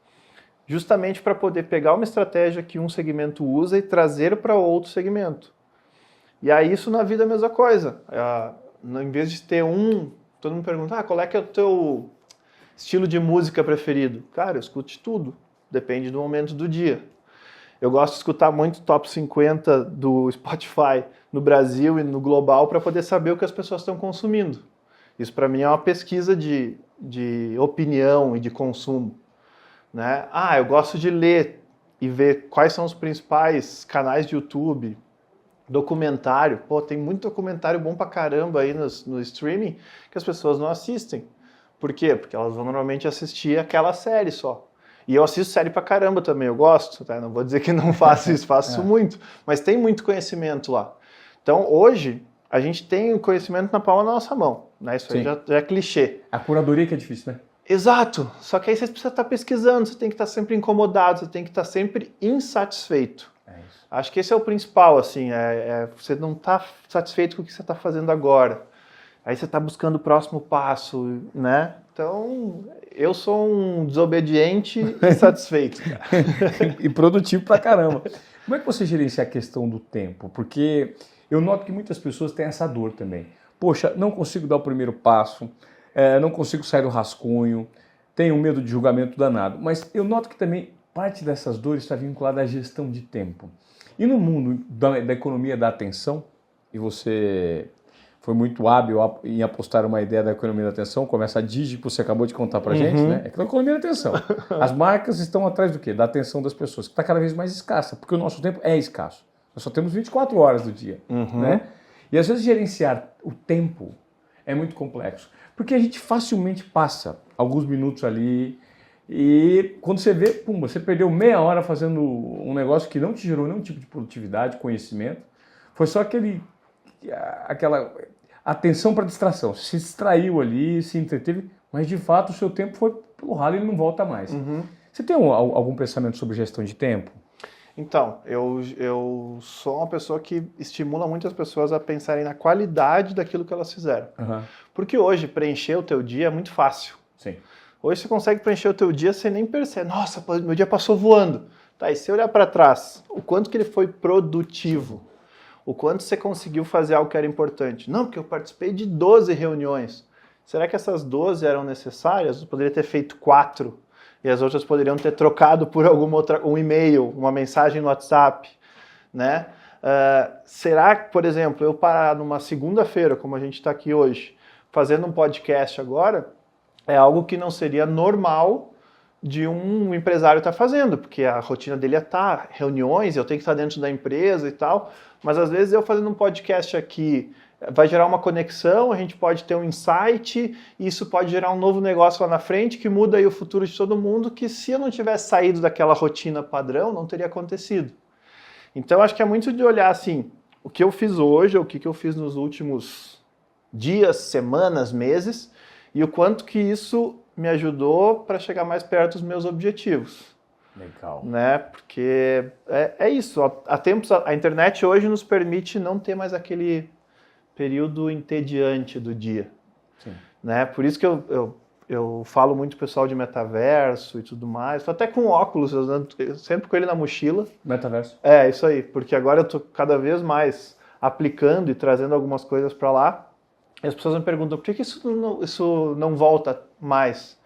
justamente para poder pegar uma estratégia que um segmento usa e trazer para outro segmento. E aí isso na vida é a mesma coisa. Em vez de ter todo mundo pergunta, qual é que é o teu estilo de música preferido? Cara, eu escuto de tudo, depende do momento do dia. Eu gosto de escutar muito top 50 do Spotify no Brasil e no global para poder saber o que as pessoas estão consumindo. Isso para mim é uma pesquisa de opinião e de consumo. Né? Eu gosto de ler e ver quais são os principais canais de YouTube, documentário. Pô, tem muito documentário bom pra caramba aí no streaming que as pessoas não assistem. Por quê? Porque elas vão normalmente assistir aquela série só. E eu assisto série pra caramba também, eu gosto, tá? Não vou dizer que não faço isso, faço muito. Mas tem muito conhecimento lá. Então, hoje, a gente tem o conhecimento na palma da nossa mão. Né? Isso aí já é clichê. A curadoria que é difícil, né? Exato. Só que aí você precisa estar pesquisando, você tem que estar sempre incomodado, você tem que estar sempre insatisfeito. Acho que esse é o principal, assim, você não está satisfeito com o que você está fazendo agora. Aí você está buscando o próximo passo, né? Então, eu sou um desobediente e satisfeito, cara. E produtivo pra caramba. Como é que você gerencia a questão do tempo? Porque eu noto que muitas pessoas têm essa dor também. Poxa, não consigo dar o primeiro passo, não consigo sair do rascunho, tenho medo de julgamento danado. Mas eu noto que também parte dessas dores está vinculada à gestão de tempo. E no mundo da economia da atenção, e você foi muito hábil em apostar uma ideia da economia da atenção, como essa Digi que você acabou de contar pra gente, né? É que a economia da atenção. As marcas estão atrás do quê? Da atenção das pessoas, que está cada vez mais escassa, porque o nosso tempo é escasso. Nós só temos 24 horas do dia, né? E às vezes gerenciar o tempo é muito complexo, porque a gente facilmente passa alguns minutos ali e quando você vê, pum, você perdeu meia hora fazendo um negócio que não te gerou nenhum tipo de produtividade, conhecimento, foi só aquela atenção para distração. Você se distraiu ali, se entreteve, mas de fato o seu tempo foi pelo ralo e ele não volta mais. Você tem algum pensamento sobre gestão de tempo? Então, eu sou uma pessoa que estimula muitas pessoas a pensarem na qualidade daquilo que elas fizeram. Porque hoje preencher o teu dia é muito fácil. Sim. Hoje você consegue preencher o teu dia sem nem perceber. Nossa, meu dia passou voando. Tá, e se olhar para trás, o quanto que ele foi produtivo? O quanto você conseguiu fazer algo que era importante? Não, porque eu participei de 12 reuniões. Será que essas 12 eram necessárias? Eu poderia ter feito 4 e as outras poderiam ter trocado por alguma outra, um e-mail, uma mensagem no WhatsApp, né? Será que, por exemplo, eu parar numa segunda-feira, como a gente está aqui hoje, fazendo um podcast agora, é algo que não seria normal de um empresário estar fazendo, porque a rotina dele é reuniões, eu tenho que estar dentro da empresa e tal, mas às vezes eu fazendo um podcast aqui vai gerar uma conexão, a gente pode ter um insight, e isso pode gerar um novo negócio lá na frente que muda aí o futuro de todo mundo, que se eu não tivesse saído daquela rotina padrão, não teria acontecido. Então acho que é muito de olhar assim, o que eu fiz hoje, o que eu fiz nos últimos dias, semanas, meses, e o quanto que isso me ajudou para chegar mais perto dos meus objetivos. Legal. Né? Porque é isso. Há tempos, a internet hoje nos permite não ter mais aquele período entediante do dia. Sim. Né? Por isso que eu falo muito pessoal de metaverso e tudo mais. Tô até com óculos, eu ando sempre com ele na mochila. Metaverso. É, isso aí. Porque agora eu tô cada vez mais aplicando e trazendo algumas coisas para lá. E as pessoas me perguntam, por que isso não volta mais?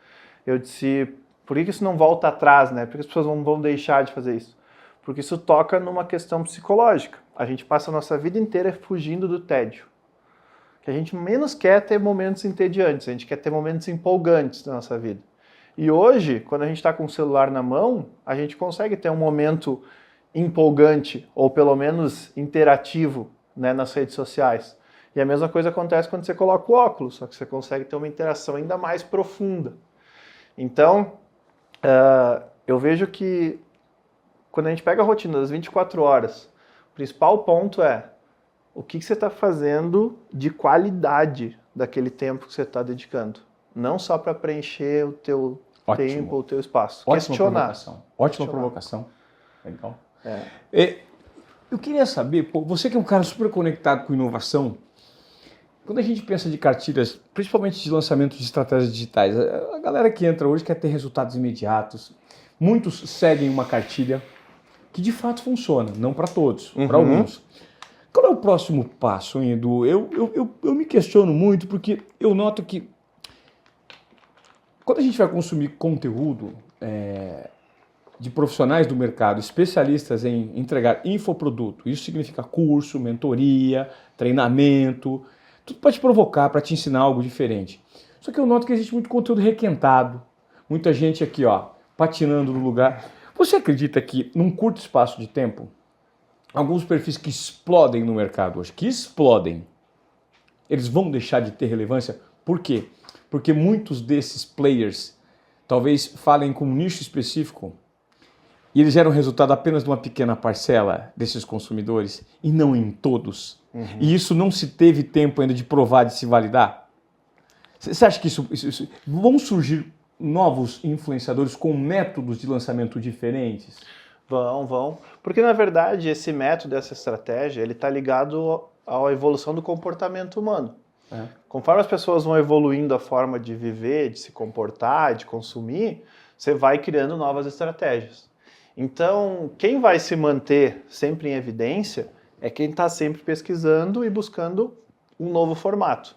Eu disse, por que isso não volta atrás, né? Por que as pessoas não vão deixar de fazer isso? Porque isso toca numa questão psicológica. A gente passa a nossa vida inteira fugindo do tédio. Que a gente menos quer ter momentos entediantes, a gente quer ter momentos empolgantes na nossa vida. E hoje, quando a gente está com o celular na mão, a gente consegue ter um momento empolgante, ou pelo menos interativo, né, nas redes sociais. E a mesma coisa acontece quando você coloca o óculos, só que você consegue ter uma interação ainda mais profunda. Então, eu vejo que quando a gente pega a rotina das 24 horas, o principal ponto é o que você está fazendo de qualidade daquele tempo que você está dedicando. Não só para preencher o teu tempo, o teu espaço. Ótima provocação. Ótima provocação. Legal. Eu queria saber, você que é um cara super conectado com inovação, quando a gente pensa de cartilhas, principalmente de lançamento de estratégias digitais, a galera que entra hoje quer ter resultados imediatos. Muitos seguem uma cartilha que de fato funciona, não para todos, para alguns. Qual é o próximo passo, Edu? Eu me questiono muito porque eu noto que quando a gente vai consumir conteúdo de profissionais do mercado, especialistas em entregar infoproduto, isso significa curso, mentoria, treinamento, tudo para te provocar, para te ensinar algo diferente. Só que eu noto que existe muito conteúdo requentado, muita gente aqui, patinando no lugar. Você acredita que num curto espaço de tempo, alguns perfis que explodem no mercado hoje, eles vão deixar de ter relevância? Por quê? Porque muitos desses players talvez falem com um nicho específico e eles geram resultado apenas de uma pequena parcela desses consumidores e não em todos. E isso não se teve tempo ainda de provar, de se validar? Você acha que isso vão surgir novos influenciadores com métodos de lançamento diferentes? Vão. Porque, na verdade, esse método, essa estratégia, ele está ligado à evolução do comportamento humano. Conforme as pessoas vão evoluindo a forma de viver, de se comportar, de consumir, você vai criando novas estratégias. Então, quem vai se manter sempre em evidência é quem está sempre pesquisando e buscando um novo formato.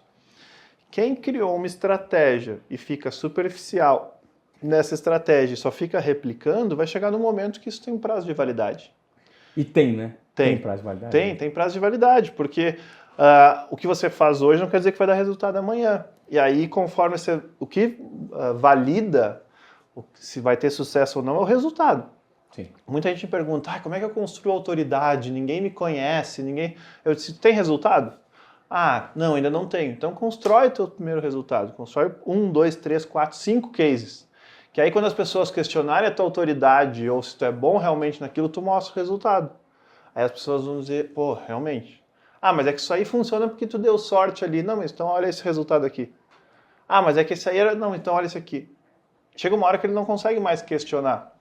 Quem criou uma estratégia e fica superficial nessa estratégia e só fica replicando, vai chegar no momento que isso tem um prazo de validade. E tem, né? Tem prazo de validade? Tem prazo de validade, porque o que você faz hoje não quer dizer que vai dar resultado amanhã. E aí, conforme o que valida se vai ter sucesso ou não é o resultado. Sim. Muita gente me pergunta, como é que eu construo autoridade? Ninguém me conhece, Eu disse, tem resultado? Não, ainda não tenho. Então constrói teu primeiro resultado. Constrói 1, 2, 3, 4, 5 cases. Que aí quando as pessoas questionarem a tua autoridade ou se tu é bom realmente naquilo, tu mostra o resultado. Aí as pessoas vão dizer, realmente. Mas é que isso aí funciona porque tu deu sorte ali. Não, mas então olha esse resultado aqui. Mas é que esse aí era... Não, então olha esse aqui. Chega uma hora que ele não consegue mais questionar.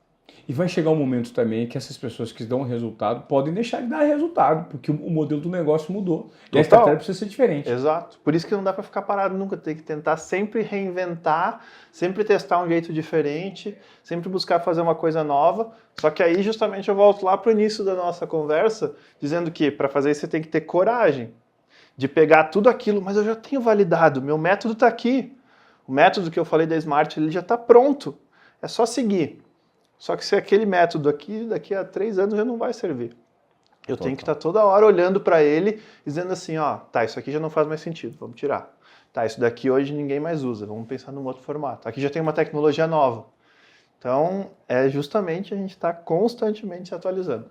E vai chegar um momento também que essas pessoas que dão resultado podem deixar de dar resultado, porque o modelo do negócio mudou. E a estratégia precisa ser diferente. Exato. Por isso que não dá para ficar parado nunca. Tem que tentar sempre reinventar, sempre testar um jeito diferente, sempre buscar fazer uma coisa nova. Só que aí justamente eu volto lá para o início da nossa conversa, dizendo que para fazer isso você tem que ter coragem de pegar tudo aquilo, mas eu já tenho validado, meu método está aqui. O método que eu falei da Smart ele já está pronto. É só seguir. Só que se aquele método aqui, daqui a 3 anos já não vai servir. Eu tenho que estar toda hora olhando para ele, dizendo assim, isso aqui já não faz mais sentido, vamos tirar. Isso daqui hoje ninguém mais usa, vamos pensar num outro formato. Aqui já tem uma tecnologia nova. Então, é justamente a gente estar constantemente se atualizando.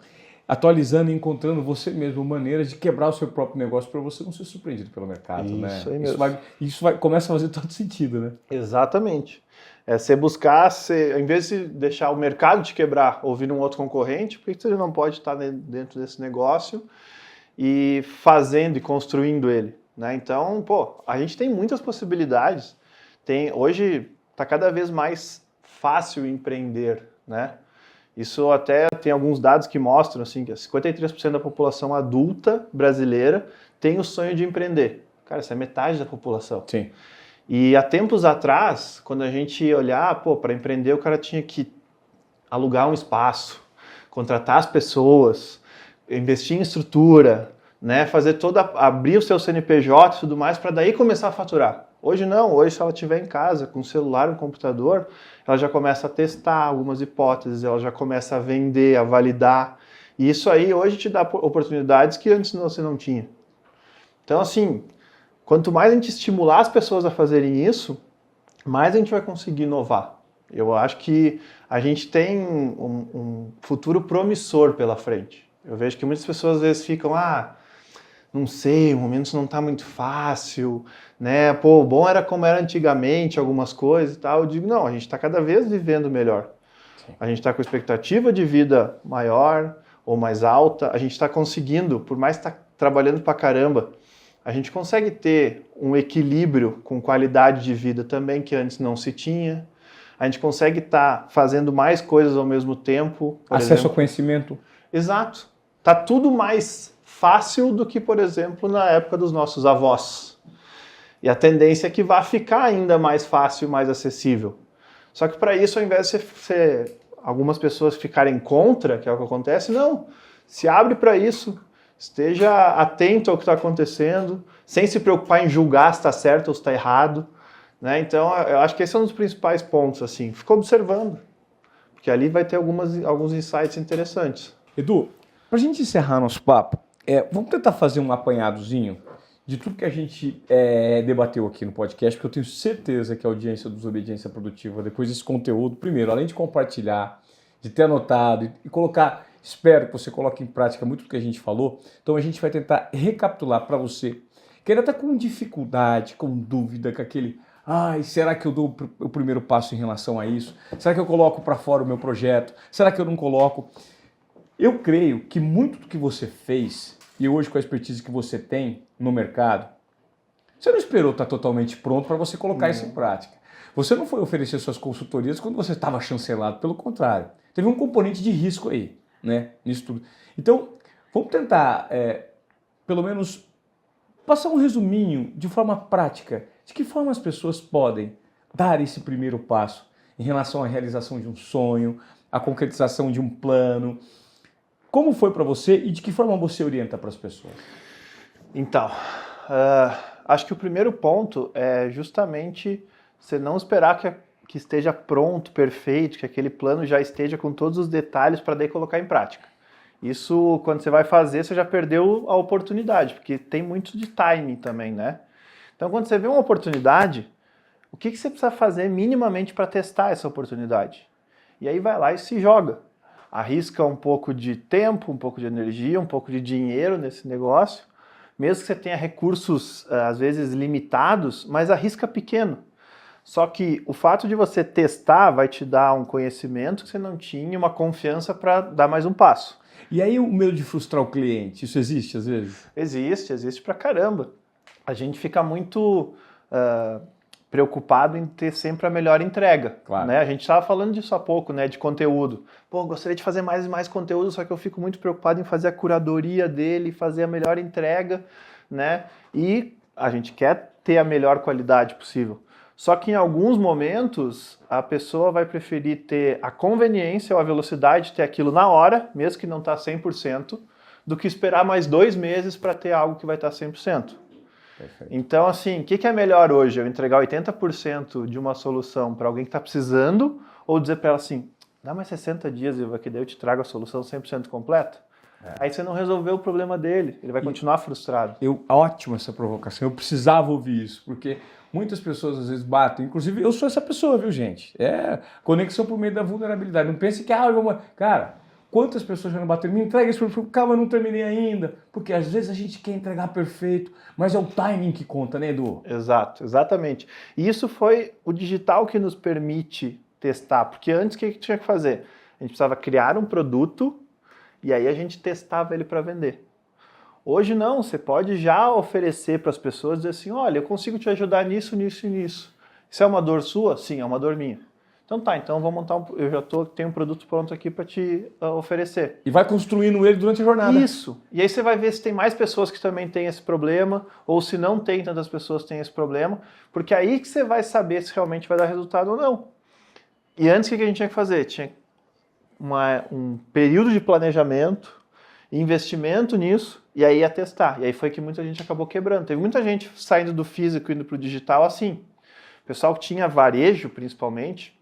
Atualizando e encontrando você mesmo maneiras de quebrar o seu próprio negócio para você não ser surpreendido pelo mercado, isso né? Aí mesmo. Isso começa a fazer todo sentido, né? Exatamente. Você buscar, em vez de deixar o mercado te quebrar ou vir um outro concorrente, por que você não pode estar dentro desse negócio e fazendo e construindo ele? Né? Então, a gente tem muitas possibilidades. Hoje está cada vez mais fácil empreender, né? Isso até tem alguns dados que mostram assim, que 53% da população adulta brasileira tem o sonho de empreender. Cara, isso é metade da população. Sim. E há tempos atrás, quando a gente ia olhar, para empreender o cara tinha que alugar um espaço, contratar as pessoas, investir em estrutura, né, abrir o seu CNPJ e tudo mais para daí começar a faturar. Hoje não, hoje se ela estiver em casa com um celular, um computador, ela já começa a testar algumas hipóteses, ela já começa a vender, a validar. E isso aí hoje te dá oportunidades que antes você não tinha. Então assim, quanto mais a gente estimular as pessoas a fazerem isso, mais a gente vai conseguir inovar. Eu acho que a gente tem um futuro promissor pela frente. Eu vejo que muitas pessoas às vezes ficam, não sei, o momento não está muito fácil, né? O bom era como era antigamente, algumas coisas e tal. Eu digo, não, a gente está cada vez vivendo melhor. Sim. A gente está com expectativa de vida maior ou mais alta, a gente está conseguindo, por mais estar trabalhando pra caramba, a gente consegue ter um equilíbrio com qualidade de vida também, que antes não se tinha. A gente consegue estar fazendo mais coisas ao mesmo tempo. Acesso ao conhecimento. Exato. Está tudo mais fácil do que, por exemplo, na época dos nossos avós. E a tendência é que vá ficar ainda mais fácil e mais acessível. Só que para isso, ao invés de algumas pessoas ficarem contra, que é o que acontece, não. Se abre para isso. Esteja atento ao que está acontecendo, sem se preocupar em julgar se está certo ou se está errado. Né? Então, eu acho que esse é um dos principais pontos. Assim. Fica observando, porque ali vai ter alguns insights interessantes. Edu, para a gente encerrar nosso papo, vamos tentar fazer um apanhadozinho de tudo que a gente debateu aqui no podcast, porque eu tenho certeza que a audiência do Desobediência Produtiva, depois desse conteúdo, primeiro, além de compartilhar, de ter anotado e colocar... Espero que você coloque em prática muito do que a gente falou. Então a gente vai tentar recapitular para você que ainda está com dificuldade, com dúvida, com aquele... será que eu dou o primeiro passo em relação a isso? Será que eu coloco para fora o meu projeto? Será que eu não coloco? Eu creio que muito do que você fez, e hoje com a expertise que você tem no mercado, você não esperou estar totalmente pronto para você colocar isso em prática. Você não foi oferecer suas consultorias quando você estava chancelado, pelo contrário. Teve um componente de risco aí. Né, nisso tudo. Então, vamos tentar, pelo menos, Passar um resuminho de forma prática, de que forma as pessoas podem dar esse primeiro passo em relação à realização de um sonho, à concretização de um plano. Como foi para você e de que forma você orienta para as pessoas? Então, acho que o primeiro ponto é justamente você não esperar que esteja pronto, perfeito, que aquele plano já esteja com todos os detalhes para daí colocar em prática. Isso, quando você vai fazer, você já perdeu a oportunidade, porque tem muito de timing também, né? Então, quando você vê uma oportunidade, o que você precisa fazer minimamente para testar essa oportunidade? E aí vai lá e se joga. Arrisca um pouco de tempo, um pouco de energia, um pouco de dinheiro nesse negócio, mesmo que você tenha recursos, às vezes, limitados, mas arrisca pequeno. Só que o fato de você testar vai te dar um conhecimento que você não tinha, uma confiança para dar mais um passo. E aí o medo de frustrar o cliente, isso existe às vezes? Existe pra caramba. A gente fica muito preocupado em ter sempre a melhor entrega. Claro. Né? A gente estava falando disso há pouco, né, de conteúdo. Pô, gostaria de fazer mais e mais conteúdo, só que eu fico muito preocupado em fazer a curadoria dele, fazer a melhor entrega, né? E a gente quer ter a melhor qualidade possível. Só que em alguns momentos a pessoa vai preferir ter a conveniência ou a velocidade de ter aquilo na hora, mesmo que não está 100%, do que esperar mais 2 meses para ter algo que vai estar 100%. Perfeito. Então, assim, o que é melhor hoje? Eu entregar 80% de uma solução para alguém que está precisando ou dizer para ela assim, dá mais 60 dias e daí eu te trago a solução 100% completa? Aí você não resolveu o problema dele, ele vai continuar frustrado. Ótima essa provocação, eu precisava ouvir isso, porque muitas pessoas às vezes batem, inclusive eu sou essa pessoa, viu gente? É conexão por meio da vulnerabilidade, não pense que, cara, quantas pessoas já não bateram, me entrega isso, calma, eu não terminei ainda, porque às vezes a gente quer entregar perfeito, mas é o timing que conta, né, Edu? Exato, exatamente. E isso foi o digital que nos permite testar, porque antes o que tinha que fazer? A gente precisava criar um produto e aí a gente testava ele para vender. Hoje não, você pode já oferecer para as pessoas, dizer assim, olha, eu consigo te ajudar nisso, nisso e nisso. Isso é uma dor sua? Sim, é uma dor minha. Então tá, então vou montar eu já tenho um produto pronto aqui para te oferecer. E vai construindo ele durante a jornada. Isso. E aí você vai ver se tem mais pessoas que também têm esse problema, ou se não tem tantas pessoas que têm esse problema, porque aí que você vai saber se realmente vai dar resultado ou não. E antes o que a gente tinha que fazer? Tinha um período de planejamento, investimento nisso, e aí ia testar. E aí foi que muita gente acabou quebrando. Teve muita gente saindo do físico e indo para o digital assim. O pessoal que tinha varejo, principalmente,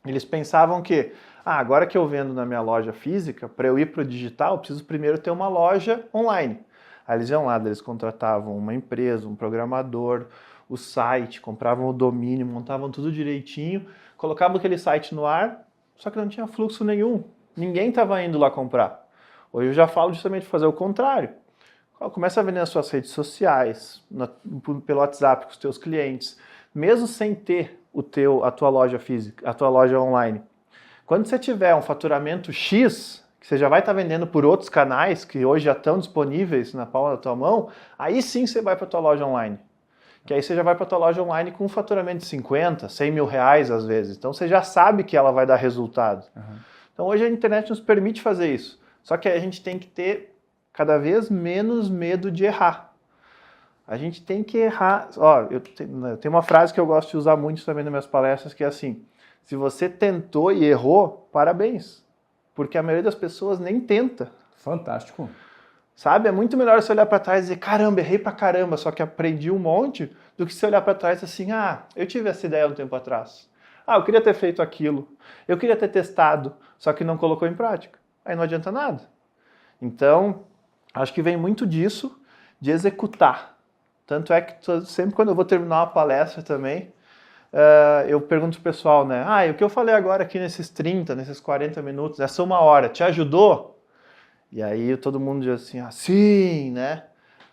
eles pensavam que, agora que eu vendo na minha loja física, para eu ir para o digital, eu preciso primeiro ter uma loja online. Aí eles iam lá, eles contratavam uma empresa, um programador, o site, compravam o domínio, montavam tudo direitinho, colocavam aquele site no ar, só que não tinha fluxo nenhum. Ninguém estava indo lá comprar. Hoje eu já falo justamente de fazer o contrário. Começa a vender nas suas redes sociais, pelo WhatsApp com os teus clientes, mesmo sem ter a tua loja física, a tua loja online. Quando você tiver um faturamento X, que você já vai estar vendendo por outros canais que hoje já estão disponíveis na palma da tua mão, aí sim você vai para a tua loja online. Que aí você já vai para a tua loja online com um faturamento de 50, 100 mil reais às vezes. Então você já sabe que ela vai dar resultado. Uhum. Então hoje a internet nos permite fazer isso. Só que a gente tem que ter cada vez menos medo de errar. A gente tem que errar. Eu tenho uma frase que eu gosto de usar muito também nas minhas palestras, que é assim, se você tentou e errou, parabéns. Porque a maioria das pessoas nem tenta. Fantástico. Sabe? É muito melhor você olhar para trás e dizer, caramba, errei pra caramba, só que aprendi um monte, do que você olhar para trás assim, eu tive essa ideia um tempo atrás. Eu queria ter feito aquilo. Eu queria ter testado, só que não colocou em prática. Aí não adianta nada. Então, acho que vem muito disso, de executar. Tanto é que sempre quando eu vou terminar uma palestra também, eu pergunto pro pessoal, né? O que eu falei agora aqui nesses 30, nesses 40 minutos, essa 1 hora, te ajudou? E aí todo mundo diz assim, sim, né?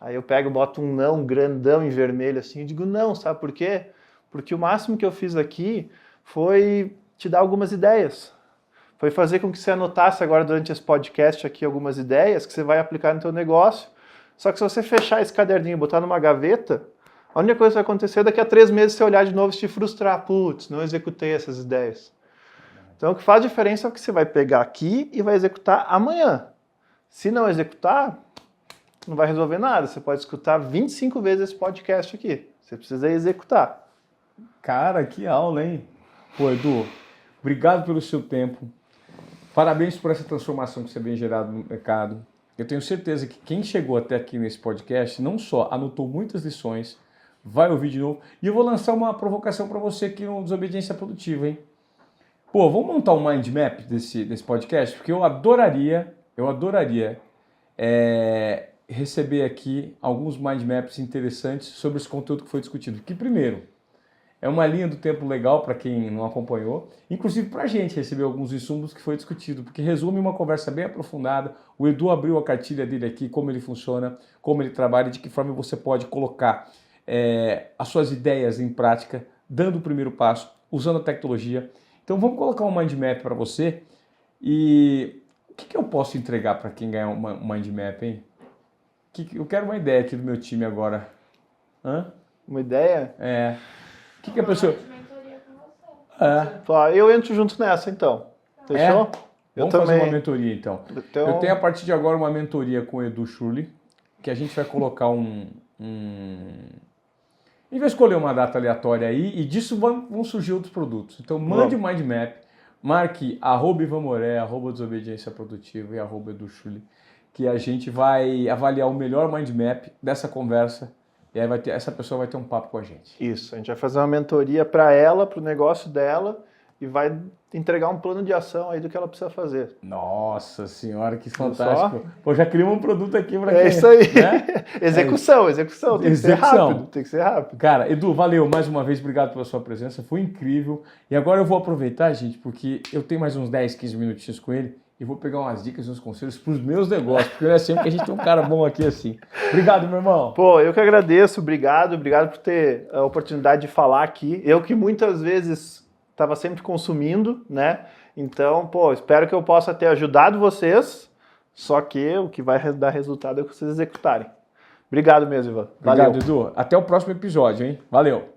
Aí eu pego, boto um não grandão em vermelho assim, e digo não, sabe por quê? Porque o máximo que eu fiz aqui foi te dar algumas ideias. Foi fazer com que você anotasse agora durante esse podcast aqui algumas ideias que você vai aplicar no teu negócio. Só que se você fechar esse caderninho e botar numa gaveta, a única coisa que vai acontecer é daqui a 3 meses você olhar de novo e te frustrar. Putz, não executei essas ideias. Então o que faz diferença é o que você vai pegar aqui e vai executar amanhã. Se não executar, não vai resolver nada. Você pode escutar 25 vezes esse podcast aqui. Você precisa executar. Cara, que aula, hein? Pô, Edu, obrigado pelo seu tempo. Parabéns por essa transformação que você vem gerado no mercado. Eu tenho certeza que quem chegou até aqui nesse podcast não só anotou muitas lições, vai ouvir de novo. E eu vou lançar uma provocação para você aqui no Desobediência Produtiva, hein? Pô, vamos montar um mind map desse podcast? Porque eu adoraria receber aqui alguns mind maps interessantes sobre esse conteúdo que foi discutido. Que primeiro, é uma linha do tempo legal para quem não acompanhou, inclusive para a gente receber alguns insumos que foi discutido, porque resume uma conversa bem aprofundada. O Edu abriu a cartilha dele aqui, como ele funciona, como ele trabalha, de que forma você pode colocar as suas ideias em prática, dando o primeiro passo, usando a tecnologia. Então vamos colocar um mind map para você. E o que eu posso entregar para quem ganhar um mind map, hein? Eu quero uma ideia aqui do meu time agora. Hã? Uma ideia? O que a pessoa... Eu entro junto nessa, então. Fechou? Vamos fazer uma mentoria, então. Eu tenho a partir de agora uma mentoria com o Edu Schurli, que a gente vai colocar A gente vai escolher uma data aleatória aí e disso vão surgir outros produtos. Então mande o mind map, marque @Ivamoré, @Desobediência Produtiva e @Edu Schurli, que a gente vai avaliar o melhor mind map dessa conversa. E aí essa pessoa vai ter um papo com a gente. Isso, a gente vai fazer uma mentoria para ela, para o negócio dela, e vai entregar um plano de ação aí do que ela precisa fazer. Nossa senhora, que fantástico. Pô, já criamos um produto aqui para quem... É isso aí. Né? Execução. Tem que ser rápido. Cara, Edu, valeu mais uma vez, obrigado pela sua presença, foi incrível. E agora eu vou aproveitar, gente, porque eu tenho mais uns 10, 15 minutinhos com ele, e vou pegar umas dicas e uns conselhos para os meus negócios, porque não é sempre que a gente tem um cara bom aqui assim. Obrigado, meu irmão. Pô, eu que agradeço, obrigado por ter a oportunidade de falar aqui. Eu que muitas vezes estava sempre consumindo, né? Então, pô, espero que eu possa ter ajudado vocês, só que o que vai dar resultado é que vocês executarem. Obrigado mesmo, Ivan. Valeu. Obrigado, Edu. Até o próximo episódio, hein? Valeu.